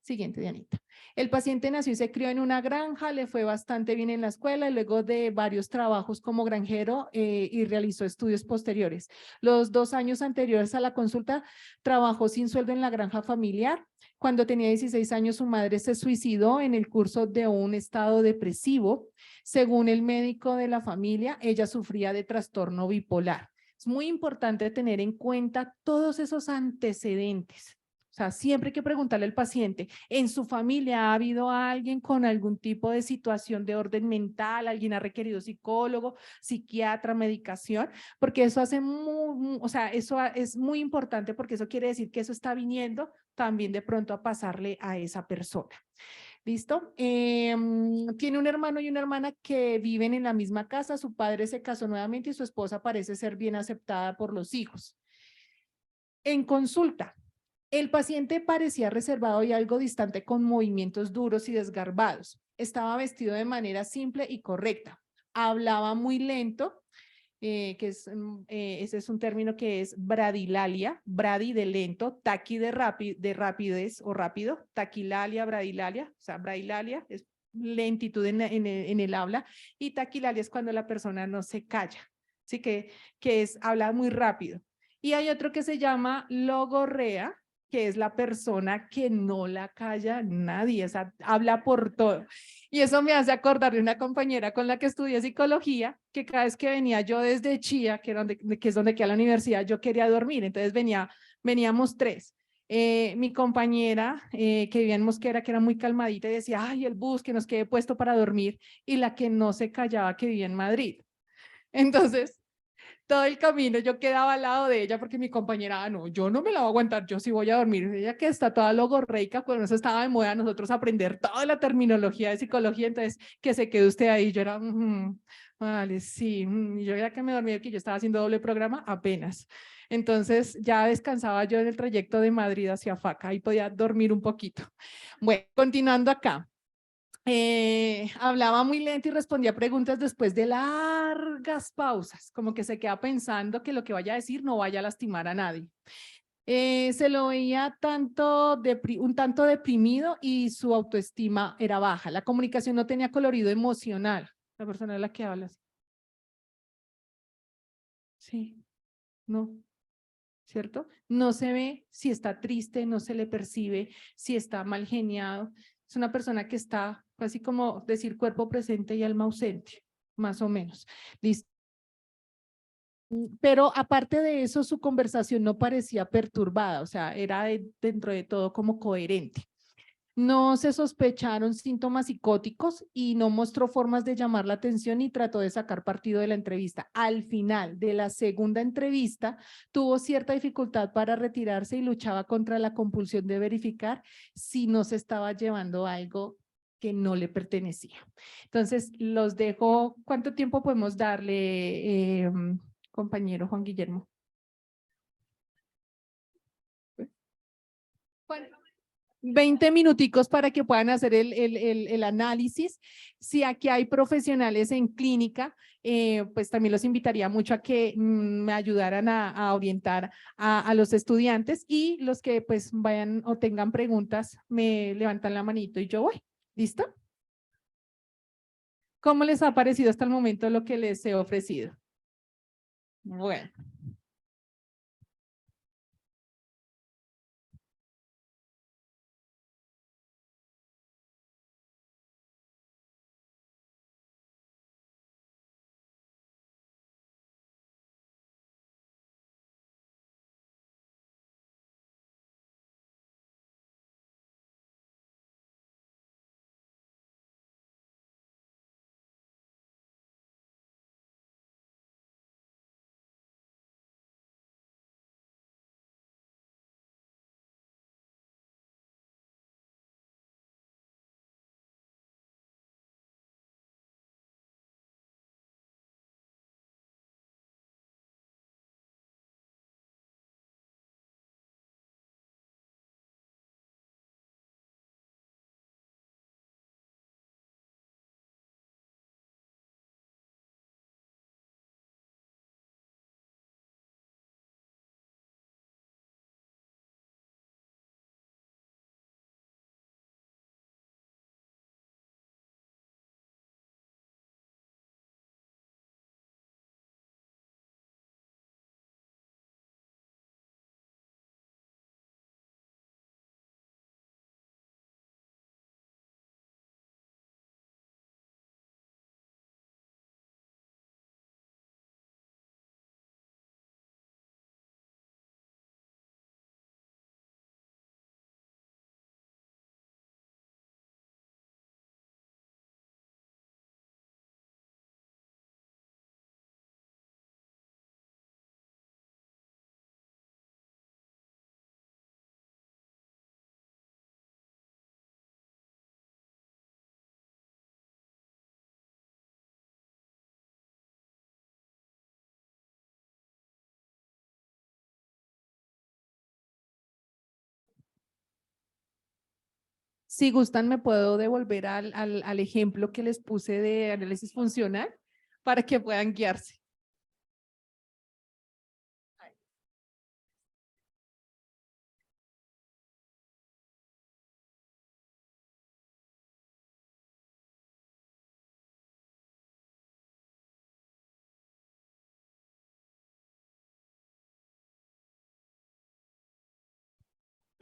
Siguiente, Dianita. El paciente nació y se crió en una granja, le fue bastante bien en la escuela y luego de varios trabajos como granjero y realizó estudios posteriores. Los 2 años anteriores a la consulta trabajó sin sueldo en la granja familiar. Cuando tenía 16 años, su madre se suicidó en el curso de un estado depresivo. Según el médico de la familia, ella sufría de trastorno bipolar. Es muy importante tener en cuenta todos esos antecedentes. O sea, siempre hay que preguntarle al paciente, ¿en su familia ha habido alguien con algún tipo de situación de orden mental? ¿Alguien ha requerido psicólogo, psiquiatra, medicación? Porque eso hace eso es muy importante porque eso quiere decir que eso está viniendo también de pronto a pasarle a esa persona. ¿Listo? Tiene un hermano y una hermana que viven en la misma casa, su padre se casó nuevamente y su esposa parece ser bien aceptada por los hijos. En consulta, el paciente parecía reservado y algo distante con movimientos duros y desgarbados. Estaba vestido de manera simple y correcta. Hablaba muy lento, ese es un término que es bradilalia, bradi de lento, taqui de rapidez o rápido, taquilalia, bradilalia, o sea, bradilalia es lentitud en el habla y taquilalia es cuando la persona no se calla, ¿sí? Habla muy rápido. Y hay otro que se llama logorrea, que es la persona que no la calla nadie, o sea, habla por todo. Y eso me hace acordar de una compañera con la que estudié psicología, que cada vez que venía yo desde Chía, que es donde queda la universidad, yo quería dormir, entonces veníamos 3. Mi compañera que vivía en Mosquera, que era muy calmadita, y decía, ay, el bus que nos quede puesto para dormir, y la que no se callaba, que vivía en Madrid. Entonces, todo el camino yo quedaba al lado de ella porque mi compañera, no, yo no me la voy a aguantar, yo sí voy a dormir. Ella que está toda logorreica, pues eso estaba de moda nosotros aprender toda la terminología de psicología, entonces que se quede usted ahí. Yo era, vale, sí, y yo ya que me dormí, que yo estaba haciendo doble programa apenas. Entonces ya descansaba yo en el trayecto de Madrid hacia Faca y podía dormir un poquito. Bueno, continuando acá. Hablaba muy lento y respondía preguntas después de largas pausas, como que se queda pensando que lo que vaya a decir no vaya a lastimar a nadie. Se lo veía un tanto deprimido y su autoestima era baja. La comunicación no tenía colorido emocional. La persona de la que hablas. Sí, no, ¿cierto? No se ve si está triste, no se le percibe si está mal geniado. Es una persona que está casi como decir cuerpo presente y alma ausente, más o menos. ¿Listo? Pero aparte de eso, su conversación no parecía perturbada, o sea, era dentro de todo como coherente. No se sospecharon síntomas psicóticos y no mostró formas de llamar la atención y trató de sacar partido de la entrevista. Al final de la segunda entrevista, tuvo cierta dificultad para retirarse y luchaba contra la compulsión de verificar si no se estaba llevando algo que no le pertenecía. Entonces, los dejo. ¿Cuánto tiempo podemos darle, compañero Juan Guillermo? ¿Cuánto? 20 minuticos para que puedan hacer el análisis. Si aquí hay profesionales en clínica, pues también los invitaría mucho a que me ayudaran a orientar a los estudiantes, y los que pues vayan o tengan preguntas, me levantan la manito y yo voy. ¿Listo? ¿Cómo les ha parecido hasta el momento lo que les he ofrecido? Bueno. Si gustan, me puedo devolver al ejemplo que les puse de análisis funcional para que puedan guiarse.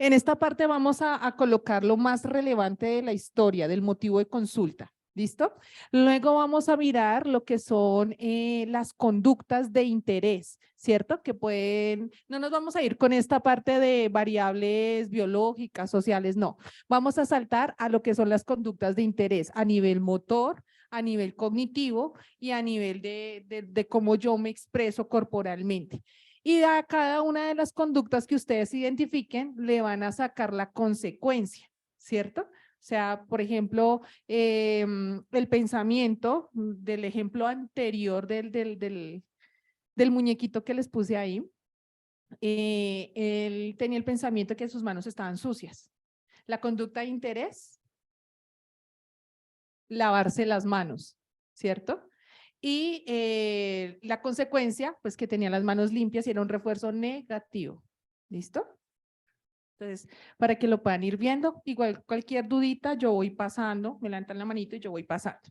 En esta parte vamos a colocar lo más relevante de la historia, del motivo de consulta. ¿Listo? Luego vamos a mirar lo que son las conductas de interés, ¿cierto? Que pueden, no nos vamos a ir con esta parte de variables biológicas, sociales, no. Vamos a saltar a lo que son las conductas de interés a nivel motor, a nivel cognitivo y a nivel de cómo yo me expreso corporalmente. Y a cada una de las conductas que ustedes identifiquen, le van a sacar la consecuencia, ¿cierto? O sea, por ejemplo, el pensamiento del ejemplo anterior del muñequito que les puse ahí, él tenía el pensamiento que sus manos estaban sucias. La conducta de interés, lavarse las manos, ¿cierto? Y la consecuencia, pues que tenía las manos limpias y era un refuerzo negativo. ¿Listo? Entonces, para que lo puedan ir viendo, igual cualquier dudita, yo voy pasando, me levantan la manito y yo voy pasando.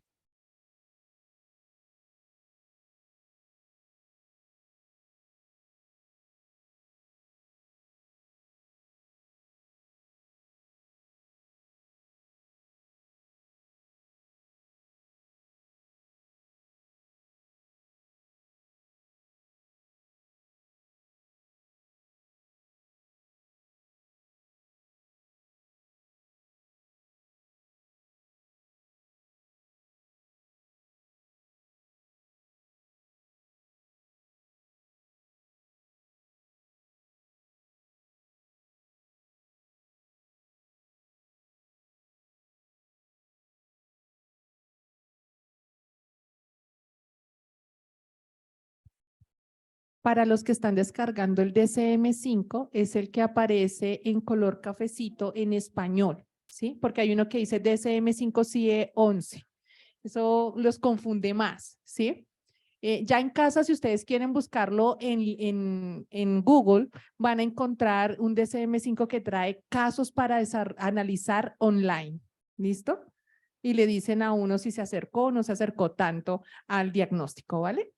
Para los que están descargando el DCM5, es el que aparece en color cafecito en español, ¿sí? Porque hay uno que dice DCM5 CIE 11. Eso los confunde más, ¿sí? Ya en casa, si ustedes quieren buscarlo en Google, van a encontrar un DCM5 que trae casos para analizar online. ¿Listo? Y le dicen a uno si se acercó o no se acercó tanto al diagnóstico, ¿vale?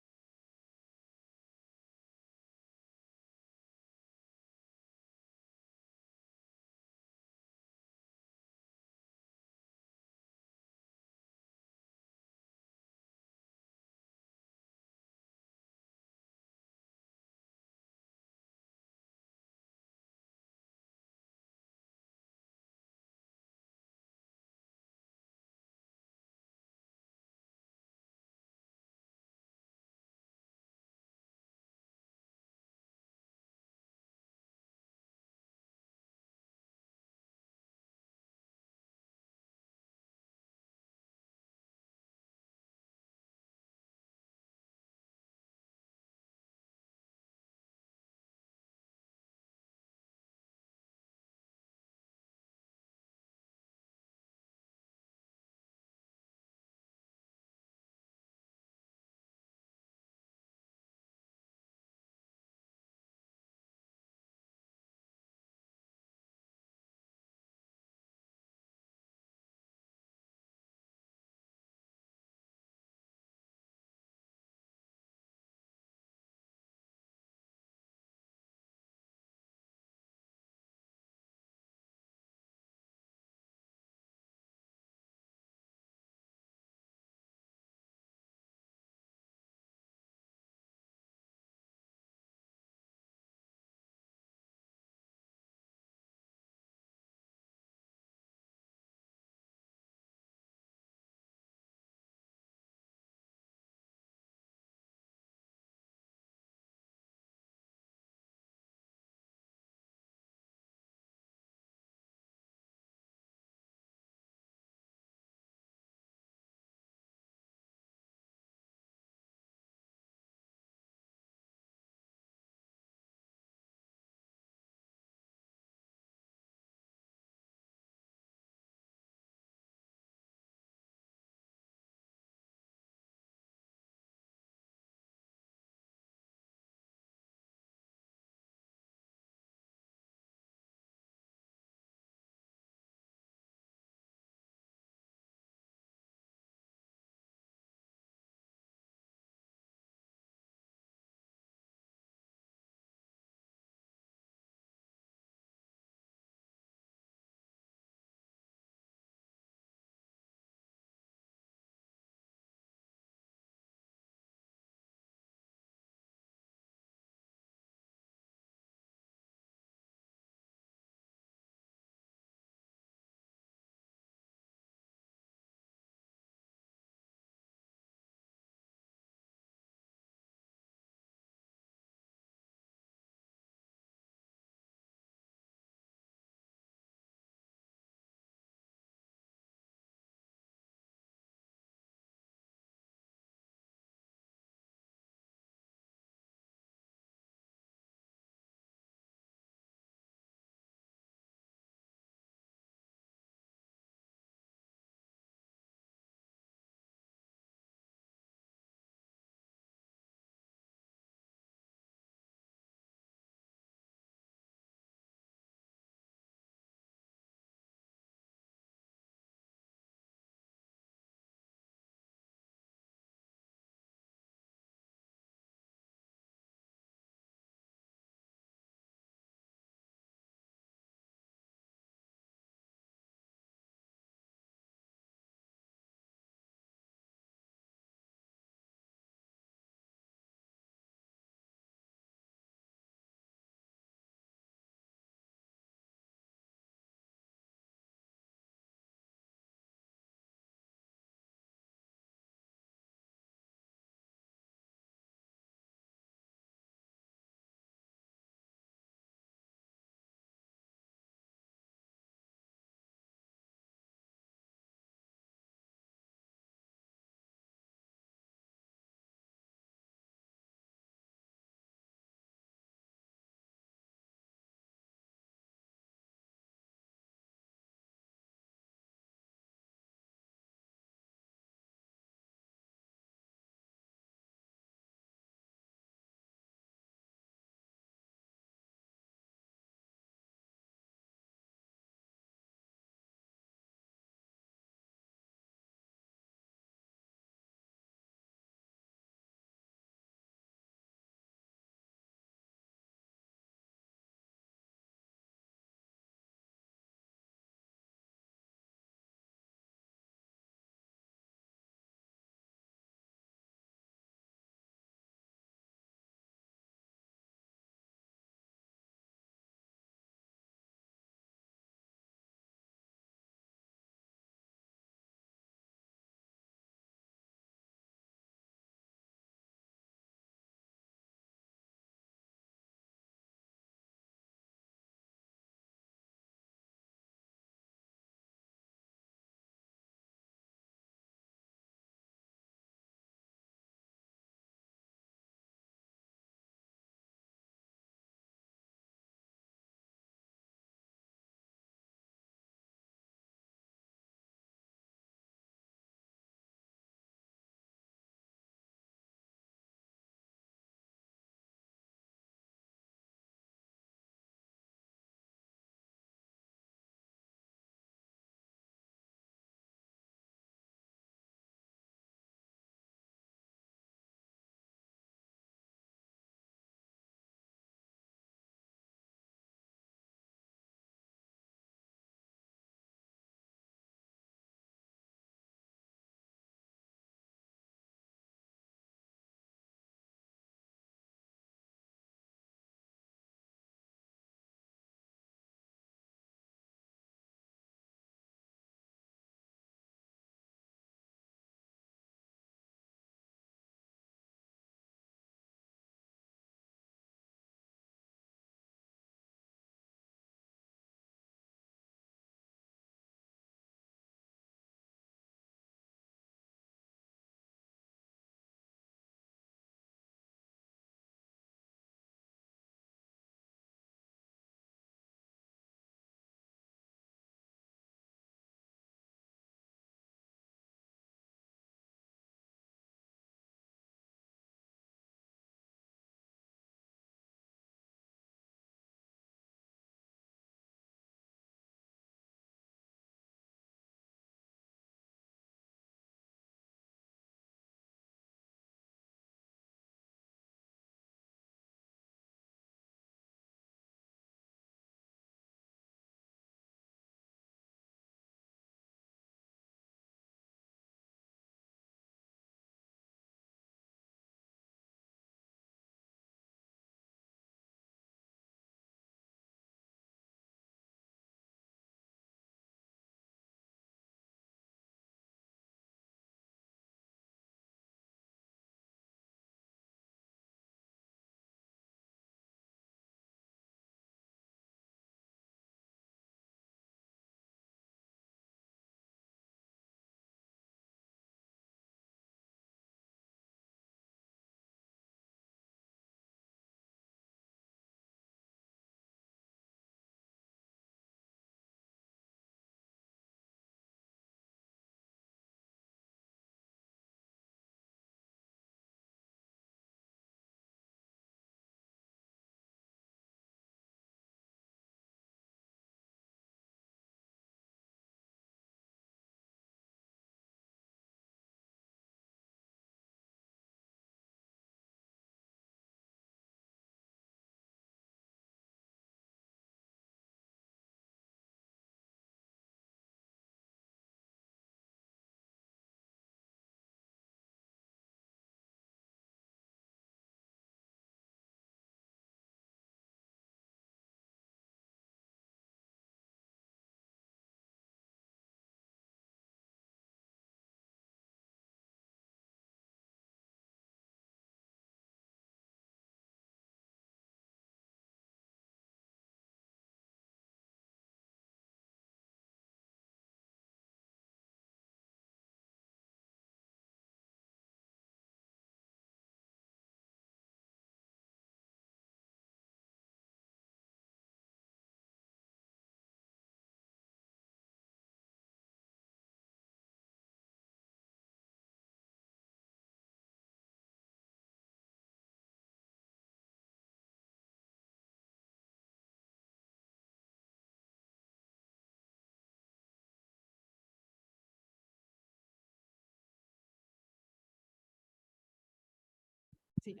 Sí.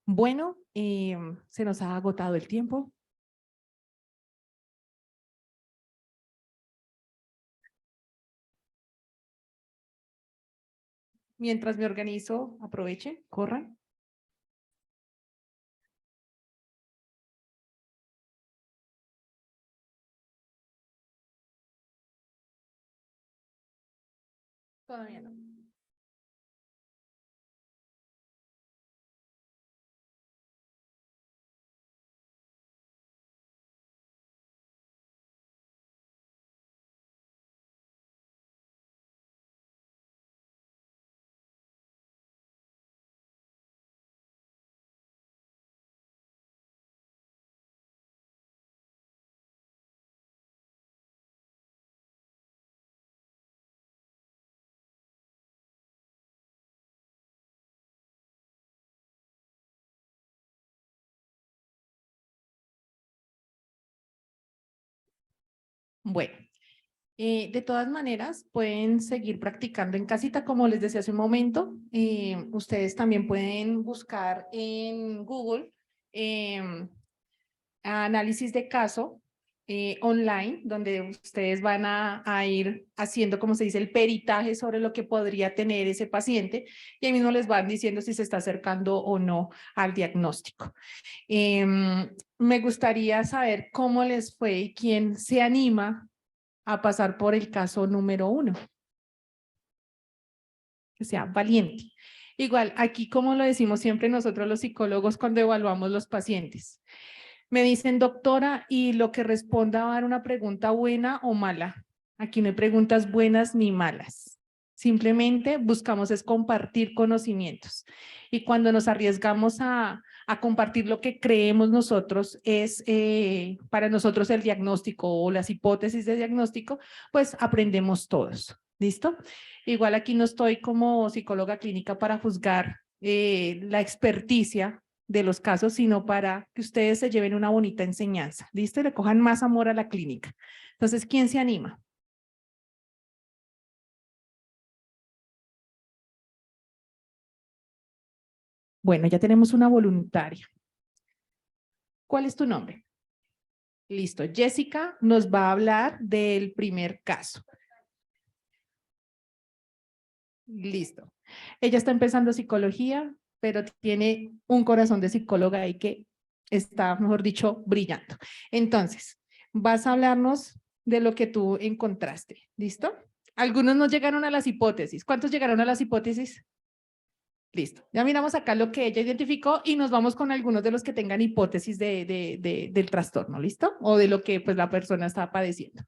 Bueno, se nos ha agotado el tiempo. Mientras me organizo, aproveche, corran. Todavía no. Bueno, de todas maneras, pueden seguir practicando en casita, como les decía hace un momento. Ustedes también pueden buscar en Google em, análisis de caso online, donde ustedes van a ir haciendo, como se dice, el peritaje sobre lo que podría tener ese paciente y ahí mismo les van diciendo si se está acercando o no al diagnóstico. Me gustaría saber cómo les fue y quién se anima a pasar por el caso número 1, que sea valiente. Igual, aquí como lo decimos siempre nosotros los psicólogos cuando evaluamos los pacientes, me dicen, doctora, y lo que responda va a dar una pregunta buena o mala. Aquí no hay preguntas buenas ni malas. Simplemente buscamos es compartir conocimientos. Y cuando nos arriesgamos a compartir lo que creemos nosotros es para nosotros el diagnóstico o las hipótesis de diagnóstico, pues aprendemos todos. ¿Listo? Igual aquí no estoy como psicóloga clínica para juzgar la experticia de los casos, sino para que ustedes se lleven una bonita enseñanza, ¿listo? Y le cojan más amor a la clínica. Entonces, ¿quién se anima? Bueno, ya tenemos una voluntaria. ¿Cuál es tu nombre? Listo. Jessica nos va a hablar del primer caso. Listo. Ella está empezando psicología, pero tiene un corazón de psicóloga ahí que está, mejor dicho, brillando. Entonces, vas a hablarnos de lo que tú encontraste. ¿Listo? Algunos no llegaron a las hipótesis. ¿Cuántos llegaron a las hipótesis? Listo. Ya miramos acá lo que ella identificó y nos vamos con algunos de los que tengan hipótesis del trastorno, ¿listo? O de lo que pues la persona está padeciendo.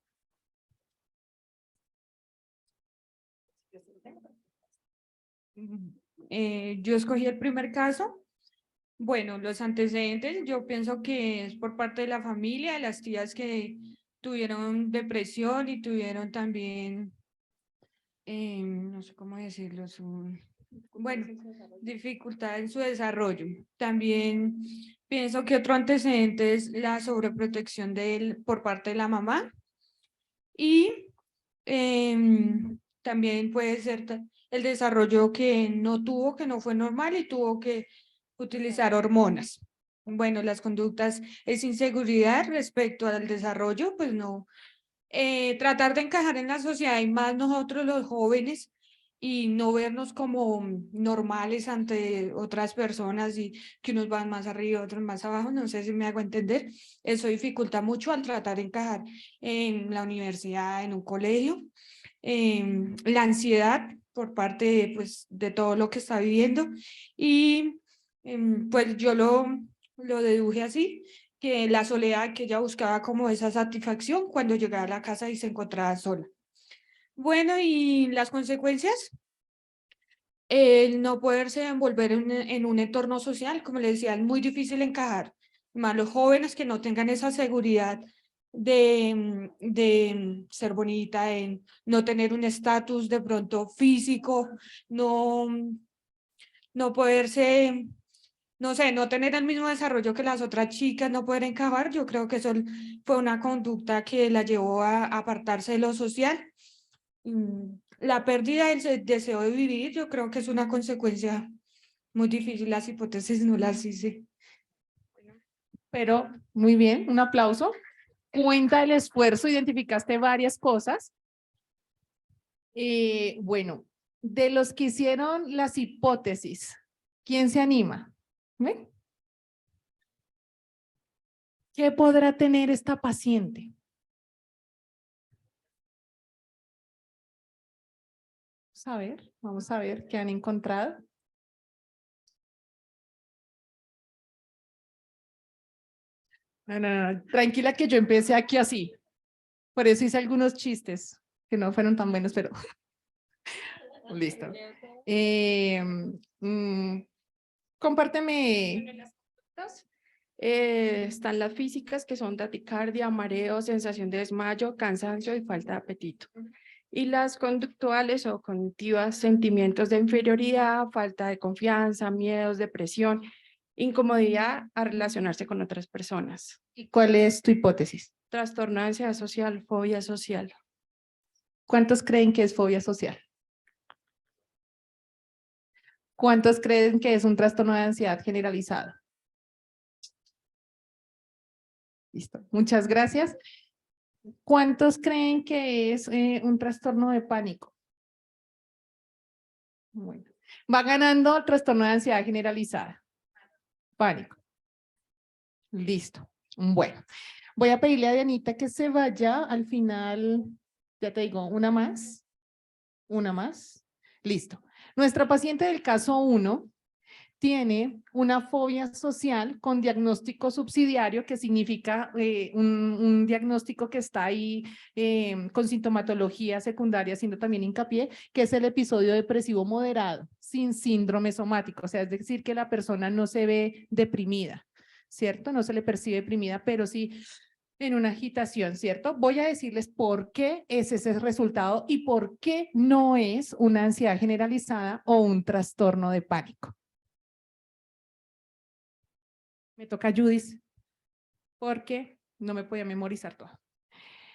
Yo escogí el primer caso. Bueno, los antecedentes, yo pienso que es por parte de la familia, de las tías que tuvieron depresión y tuvieron también, no sé cómo decirlo, bueno, dificultad en su desarrollo. También pienso que otro antecedente es la sobreprotección por parte de la mamá y también puede ser el desarrollo que no tuvo, que no fue normal y tuvo que utilizar hormonas. Bueno, las conductas es inseguridad respecto al desarrollo, pues no. Tratar de encajar en la sociedad y más nosotros los jóvenes y no vernos como normales ante otras personas y que unos van más arriba, otros más abajo, no sé si me hago entender. Eso dificulta mucho al tratar de encajar en la universidad, en un colegio. La ansiedad por parte de, pues, de todo lo que está viviendo y pues yo lo deduje así, que la soledad, que ella buscaba como esa satisfacción cuando llegaba a la casa y se encontraba sola. Bueno, y las consecuencias, el no poderse envolver en un entorno social, como le decía, es muy difícil encajar, más los jóvenes que no tengan esa seguridad de ser bonita, en no tener un estatus de pronto físico, no, no poderse, no sé, no tener el mismo desarrollo que las otras chicas, no poder encajar, yo creo que eso fue una conducta que la llevó a apartarse de lo social. La pérdida del deseo de vivir, yo creo que es una consecuencia Muy difícil, las hipótesis no las hice. Pero muy bien, un aplauso. Cuenta el esfuerzo, identificaste varias cosas. Bueno, de los que hicieron las hipótesis, ¿quién se anima? ¿Ven? ¿Qué podrá tener esta paciente? Vamos a ver qué han encontrado. No, tranquila que yo empecé aquí así. Por eso hice algunos chistes que no fueron tan buenos, pero listo. Compárteme. Están las físicas, que son taticardia, mareo, sensación de desmayo, cansancio y falta de apetito. Y las conductuales o cognitivas, sentimientos de inferioridad, falta de confianza, miedos, depresión, incomodidad a relacionarse con otras personas. ¿Y cuál es tu hipótesis? Trastorno de ansiedad social, fobia social. ¿Cuántos creen que es fobia social? ¿Cuántos creen que es un trastorno de ansiedad generalizado? Listo, muchas gracias. ¿Cuántos creen que es un trastorno de pánico? Bueno, va ganando el trastorno de ansiedad generalizada. Pánico. Listo. Bueno, voy a pedirle a Dianita que se vaya al final, ya te digo, una más. Una más. Listo. Nuestra paciente del caso 1 tiene una fobia social con diagnóstico subsidiario, que significa un diagnóstico que está ahí con sintomatología secundaria, haciendo también hincapié, que es el episodio depresivo moderado, sin síndrome somático, o sea, es decir, que la persona no se ve deprimida, ¿cierto? No se le percibe deprimida, pero sí en una agitación, ¿cierto? Voy a decirles por qué es ese resultado y por qué no es una ansiedad generalizada o un trastorno de pánico. Me toca Judith, porque no me podía memorizar todo.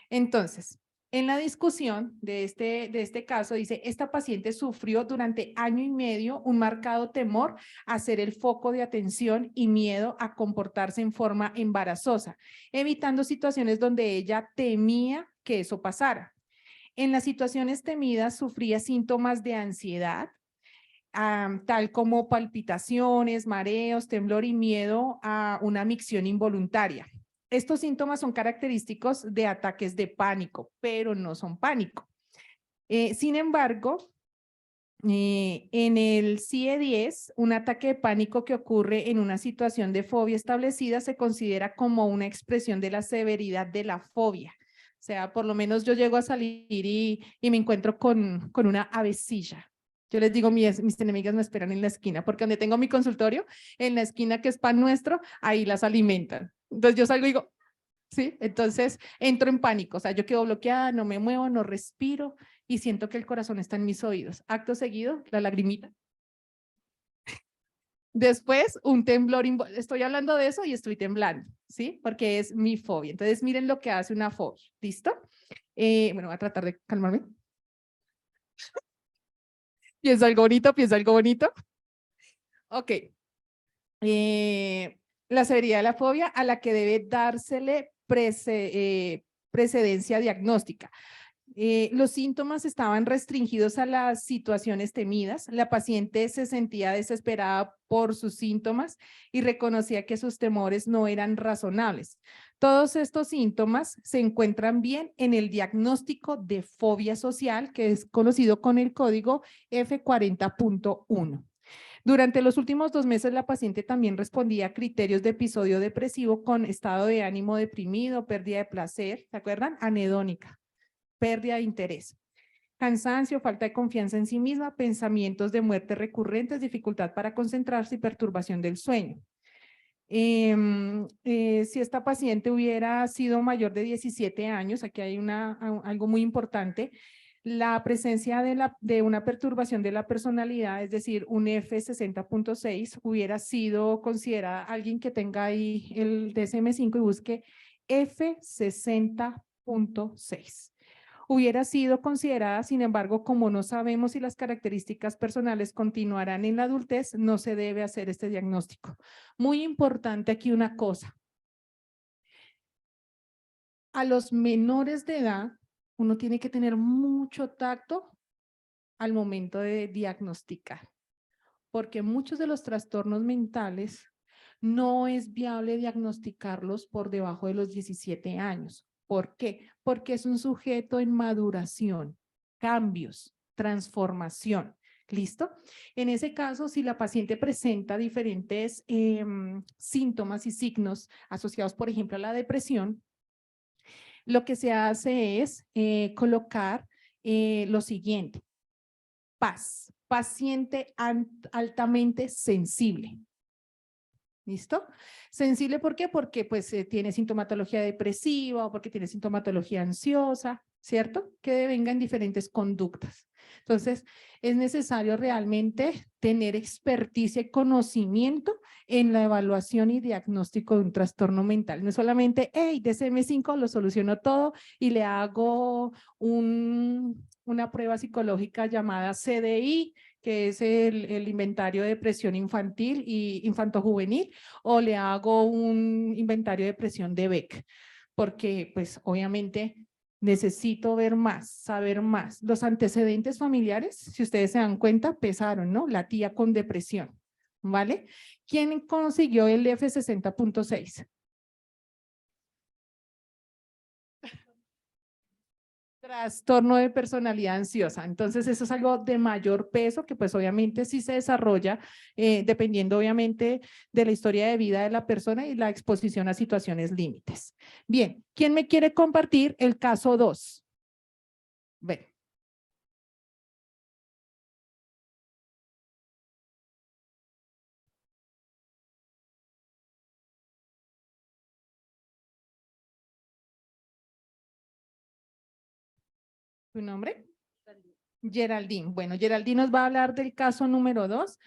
Entonces, en la discusión de este caso, dice, esta paciente sufrió durante año y medio un marcado temor a ser el foco de atención y miedo a comportarse en forma embarazosa, evitando situaciones donde ella temía que eso pasara. En las situaciones temidas sufría síntomas de ansiedad, tal como palpitaciones, mareos, temblor y miedo a una micción involuntaria. Estos síntomas son característicos de ataques de pánico, pero no son pánico. Sin embargo, en el CIE-10, un ataque de pánico que ocurre en una situación de fobia establecida se considera como una expresión de la severidad de la fobia. O sea, por lo menos yo llego a salir y me encuentro con una avecilla. Yo les digo, mis enemigas me esperan en la esquina, porque donde tengo mi consultorio, en la esquina que es pan nuestro, ahí las alimentan. Entonces yo salgo y digo, ¿sí? Entonces entro en pánico, o sea, yo quedo bloqueada, no me muevo, no respiro y siento que el corazón está en mis oídos. Acto seguido, la lagrimita. Después, un temblor, estoy hablando de eso y estoy temblando, ¿sí? Porque es mi fobia. Entonces, miren lo que hace una fobia, ¿listo? Bueno, voy a tratar de calmarme. Pienso algo bonito, pienso algo bonito. Ok. La severidad de la fobia a la que debe dársele precedencia diagnóstica. Los síntomas estaban restringidos a las situaciones temidas. La paciente se sentía desesperada por sus síntomas y reconocía que sus temores no eran razonables. Todos estos síntomas se encuentran bien en el diagnóstico de fobia social, que es conocido con el código F40.1. Durante los últimos 2 meses, la paciente también respondía a criterios de episodio depresivo con estado de ánimo deprimido, pérdida de placer, ¿se acuerdan? Anhedónica, pérdida de interés, cansancio, falta de confianza en sí misma, pensamientos de muerte recurrentes, dificultad para concentrarse y perturbación del sueño. Si esta paciente hubiera sido mayor de 17 años, aquí hay algo muy importante, la presencia de una perturbación de la personalidad, es decir, un F60.6, hubiera sido considerada alguien que tenga ahí el DSM-5 y busque F60.6. hubiera sido considerada, sin embargo, como no sabemos si las características personales continuarán en la adultez, no se debe hacer este diagnóstico. Muy importante aquí una cosa. A los menores de edad, uno tiene que tener mucho tacto al momento de diagnosticar, porque muchos de los trastornos mentales no es viable diagnosticarlos por debajo de los 17 años. ¿Por qué? Porque es un sujeto en maduración, cambios, transformación. ¿Listo? En ese caso, si la paciente presenta diferentes síntomas y signos asociados, por ejemplo, a la depresión, lo que se hace es colocar lo siguiente: paz, paciente altamente sensible. ¿Listo? Sensible, ¿por qué? Porque pues tiene sintomatología depresiva o porque tiene sintomatología ansiosa, ¿cierto? Que devengan diferentes conductas. Entonces, es necesario realmente tener experticia y conocimiento en la evaluación y diagnóstico de un trastorno mental. No es solamente, hey, DSM-5 lo soluciono todo y le hago una prueba psicológica llamada CDI, que es el inventario de depresión infantil y infantojuvenil, o le hago un inventario de depresión de Beck, porque pues obviamente necesito ver más, saber más. Los antecedentes familiares, si ustedes se dan cuenta, pesaron, ¿no? La tía con depresión, ¿vale? ¿Quién consiguió el F60.6? Trastorno de personalidad ansiosa. Entonces, eso es algo de mayor peso que pues obviamente sí se desarrolla dependiendo obviamente de la historia de vida de la persona y la exposición a situaciones límites. Bien, ¿quién me quiere compartir el caso 2? Ven. ¿Tu nombre? Geraldine. Bueno, Geraldine nos va a hablar del caso número 2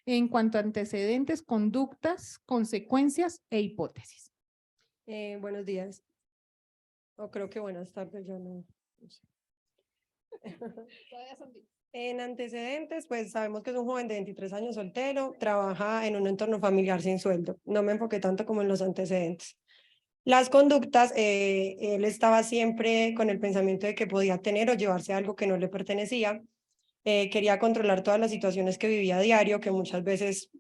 en cuanto a antecedentes, conductas, consecuencias e hipótesis. Buenos días. O creo que buenas tardes, yo no sé. En antecedentes, pues sabemos que es un joven de 23 años soltero, trabaja en un entorno familiar sin sueldo. No me enfoqué tanto como en los antecedentes. Las conductas, él estaba siempre con el pensamiento de que podía tener o llevarse algo que no le pertenecía. Quería controlar todas las situaciones que vivía a diario, que muchas veces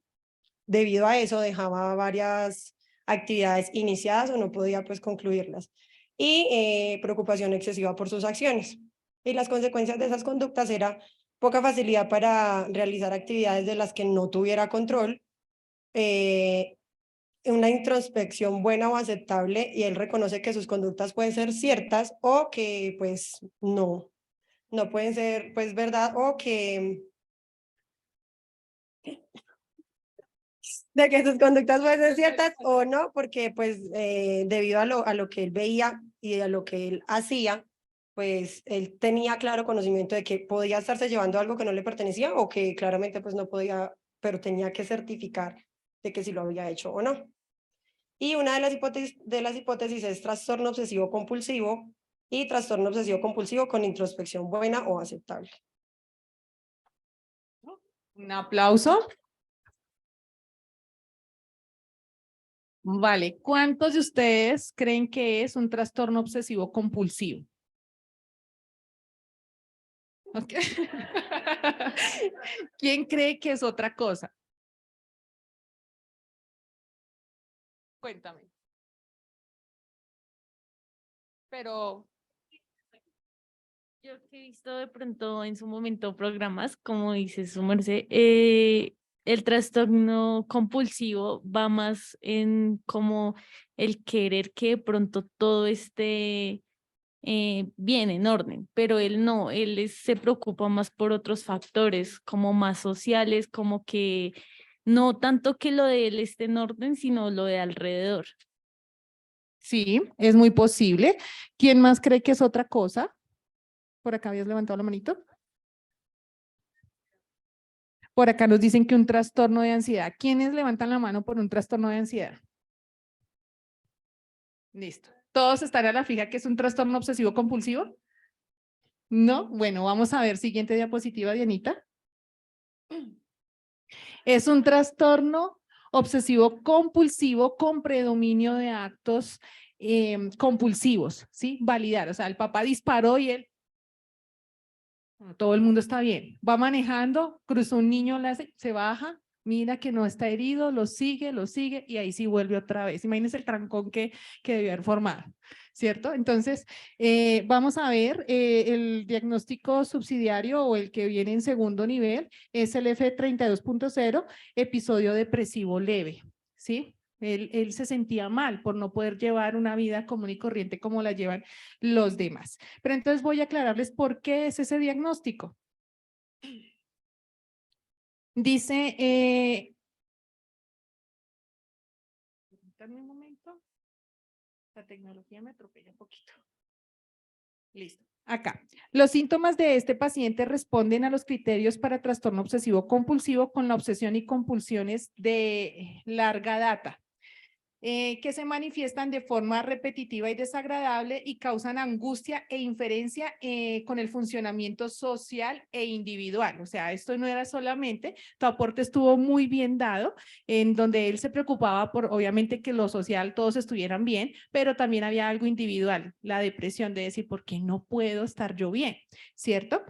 debido a eso dejaba varias actividades iniciadas o no podía pues concluirlas. Y preocupación excesiva por sus acciones. Y las consecuencias de esas conductas era poca facilidad para realizar actividades de las que no tuviera control, una introspección buena o aceptable, y él reconoce que sus conductas pueden ser ciertas o que pues no pueden ser pues verdad, o que de que sus conductas pueden ser ciertas o no, porque pues debido a lo que él veía y a lo que él hacía, pues él tenía claro conocimiento de que podía estarse llevando algo que no le pertenecía o que claramente pues no podía, pero tenía que certificar de que si lo había hecho o no. Y una de las hipótesis es trastorno obsesivo compulsivo y trastorno obsesivo compulsivo con introspección buena o aceptable. Un aplauso. Vale, ¿cuántos de ustedes creen que es un trastorno obsesivo compulsivo? Okay. ¿Quién cree que es otra cosa? Cuéntame. Pero Yo que he visto de pronto en su momento programas, como dice su merced, el trastorno compulsivo va más en como el querer que de pronto todo esté bien en orden, pero él no, se preocupa más por otros factores, como más sociales, como que no tanto que lo de él esté en orden, sino lo de alrededor. sí, es muy posible. ¿Quién más cree que es otra cosa? Por acá habías levantado la manito. Por acá nos dicen que un trastorno de ansiedad. ¿Quiénes levantan la mano por un trastorno de ansiedad? Listo. ¿Todos están a la fija que es un trastorno obsesivo compulsivo? ¿No? Bueno, vamos a ver, siguiente diapositiva, Dianita. Es un trastorno obsesivo compulsivo con predominio de actos compulsivos, ¿sí? Validar, o sea, el papá disparó y él, todo el mundo está bien. Va manejando, cruzó un niño, se baja, mira que no está herido, lo sigue y ahí sí vuelve otra vez. Imagínense el trancón que debió haber formado, ¿cierto? Entonces, vamos a ver el diagnóstico subsidiario o el que viene en segundo nivel es el F32.0, episodio depresivo leve, ¿sí? Él se sentía mal por no poder llevar una vida común y corriente como la llevan los demás. Pero entonces voy a aclararles por qué es ese diagnóstico. Dice, permítanme un momento, la tecnología me atropella un poquito. Listo. Acá, los síntomas de este paciente responden a los criterios para trastorno obsesivo compulsivo con la obsesión y compulsiones de larga data. Que se manifiestan de forma repetitiva y desagradable y causan angustia e inferencia con el funcionamiento social e individual. O sea, esto no era solamente, tu aporte estuvo muy bien dado, en donde él se preocupaba por, obviamente, que lo social todos estuvieran bien, pero también había algo individual, la depresión de decir, ¿por qué no puedo estar yo bien? ¿Cierto?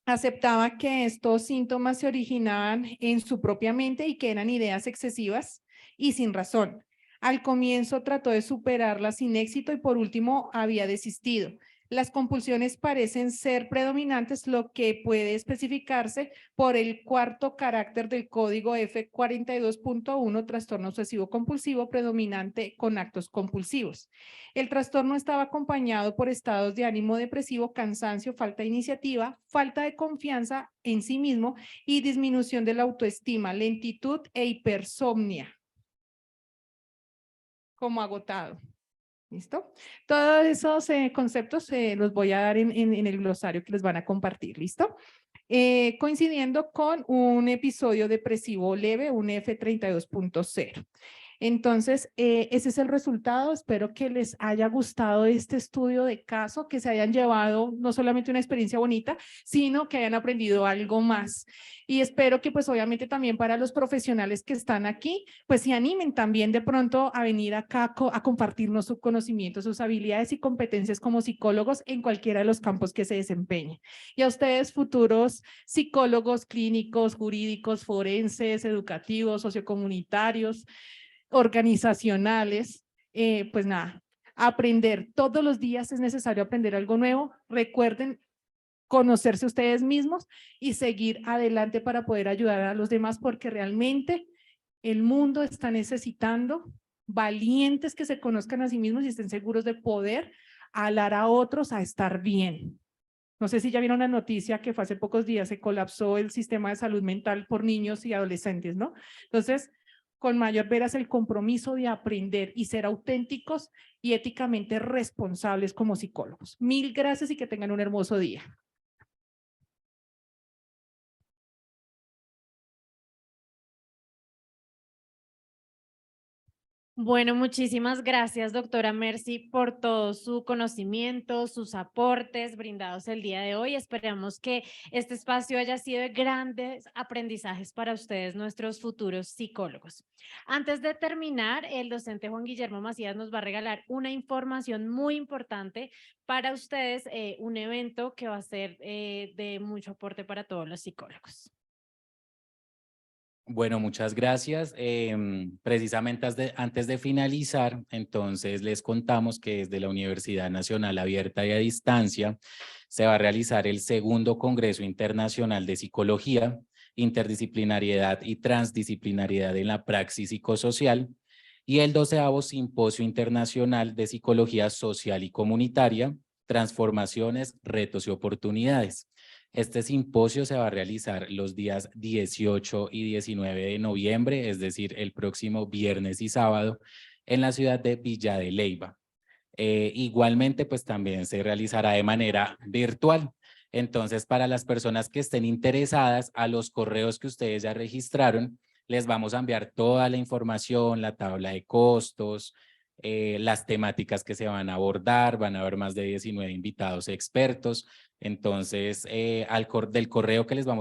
Aceptaba que estos síntomas se originaban en su propia mente y que eran ideas excesivas y sin razón. Al comienzo trató de superarlas sin éxito y por último había desistido. Las compulsiones parecen ser predominantes, lo que puede especificarse por el cuarto carácter del código F42.1, trastorno obsesivo compulsivo predominante con actos compulsivos. El trastorno estaba acompañado por estados de ánimo depresivo, cansancio, falta de iniciativa, falta de confianza en sí mismo y disminución de la autoestima, lentitud e hipersomnia, como agotado. ¿Listo? Todos esos conceptos los voy a dar en el glosario que les van a compartir. ¿Listo? Coincidiendo con un episodio depresivo leve, un F32.0. Entonces, ese es el resultado. Espero que les haya gustado este estudio de caso, que se hayan llevado no solamente una experiencia bonita, sino que hayan aprendido algo más. Y espero que pues obviamente también para los profesionales que están aquí, pues se animen también de pronto a venir acá a compartirnos sus conocimientos, sus habilidades y competencias como psicólogos en cualquiera de los campos que se desempeñen. Y a ustedes, futuros psicólogos clínicos, jurídicos, forenses, educativos, sociocomunitarios, organizacionales, pues nada, aprender todos los días es necesario aprender algo nuevo. Recuerden conocerse ustedes mismos y seguir adelante para poder ayudar a los demás, porque realmente el mundo está necesitando valientes que se conozcan a sí mismos y estén seguros de poder alar a otros a estar bien. No sé si ya vieron la noticia que fue hace pocos días, se colapsó el sistema de salud mental por niños y adolescentes, ¿no? Entonces, con mayor veras el compromiso de aprender y ser auténticos y éticamente responsables como psicólogos. Mil gracias y que tengan un hermoso día. Bueno, muchísimas gracias, doctora Mercy, por todo su conocimiento, sus aportes brindados el día de hoy. Esperamos que este espacio haya sido de grandes aprendizajes para ustedes, nuestros futuros psicólogos. Antes de terminar, el docente Juan Guillermo Macías nos va a regalar una información muy importante para ustedes, un evento que va a ser de mucho aporte para todos los psicólogos. Bueno, muchas gracias. Precisamente antes de finalizar, entonces les contamos que desde la Universidad Nacional Abierta y a Distancia se va a realizar el segundo Congreso Internacional de Psicología, Interdisciplinariedad y Transdisciplinariedad en la Praxis Psicosocial y el 12º Simposio Internacional de Psicología Social y Comunitaria, Transformaciones, Retos y Oportunidades. Este simposio se va a realizar los días 18 y 19 de noviembre, es decir, el próximo viernes y sábado, en la ciudad de Villa de Leyva. Igualmente, pues también se realizará de manera virtual. Entonces, para las personas que estén interesadas, a los correos que ustedes ya registraron, les vamos a enviar toda la información, la tabla de costos, las temáticas que se van a abordar, van a haber más de 19 invitados expertos. Entonces, del correo que les vamos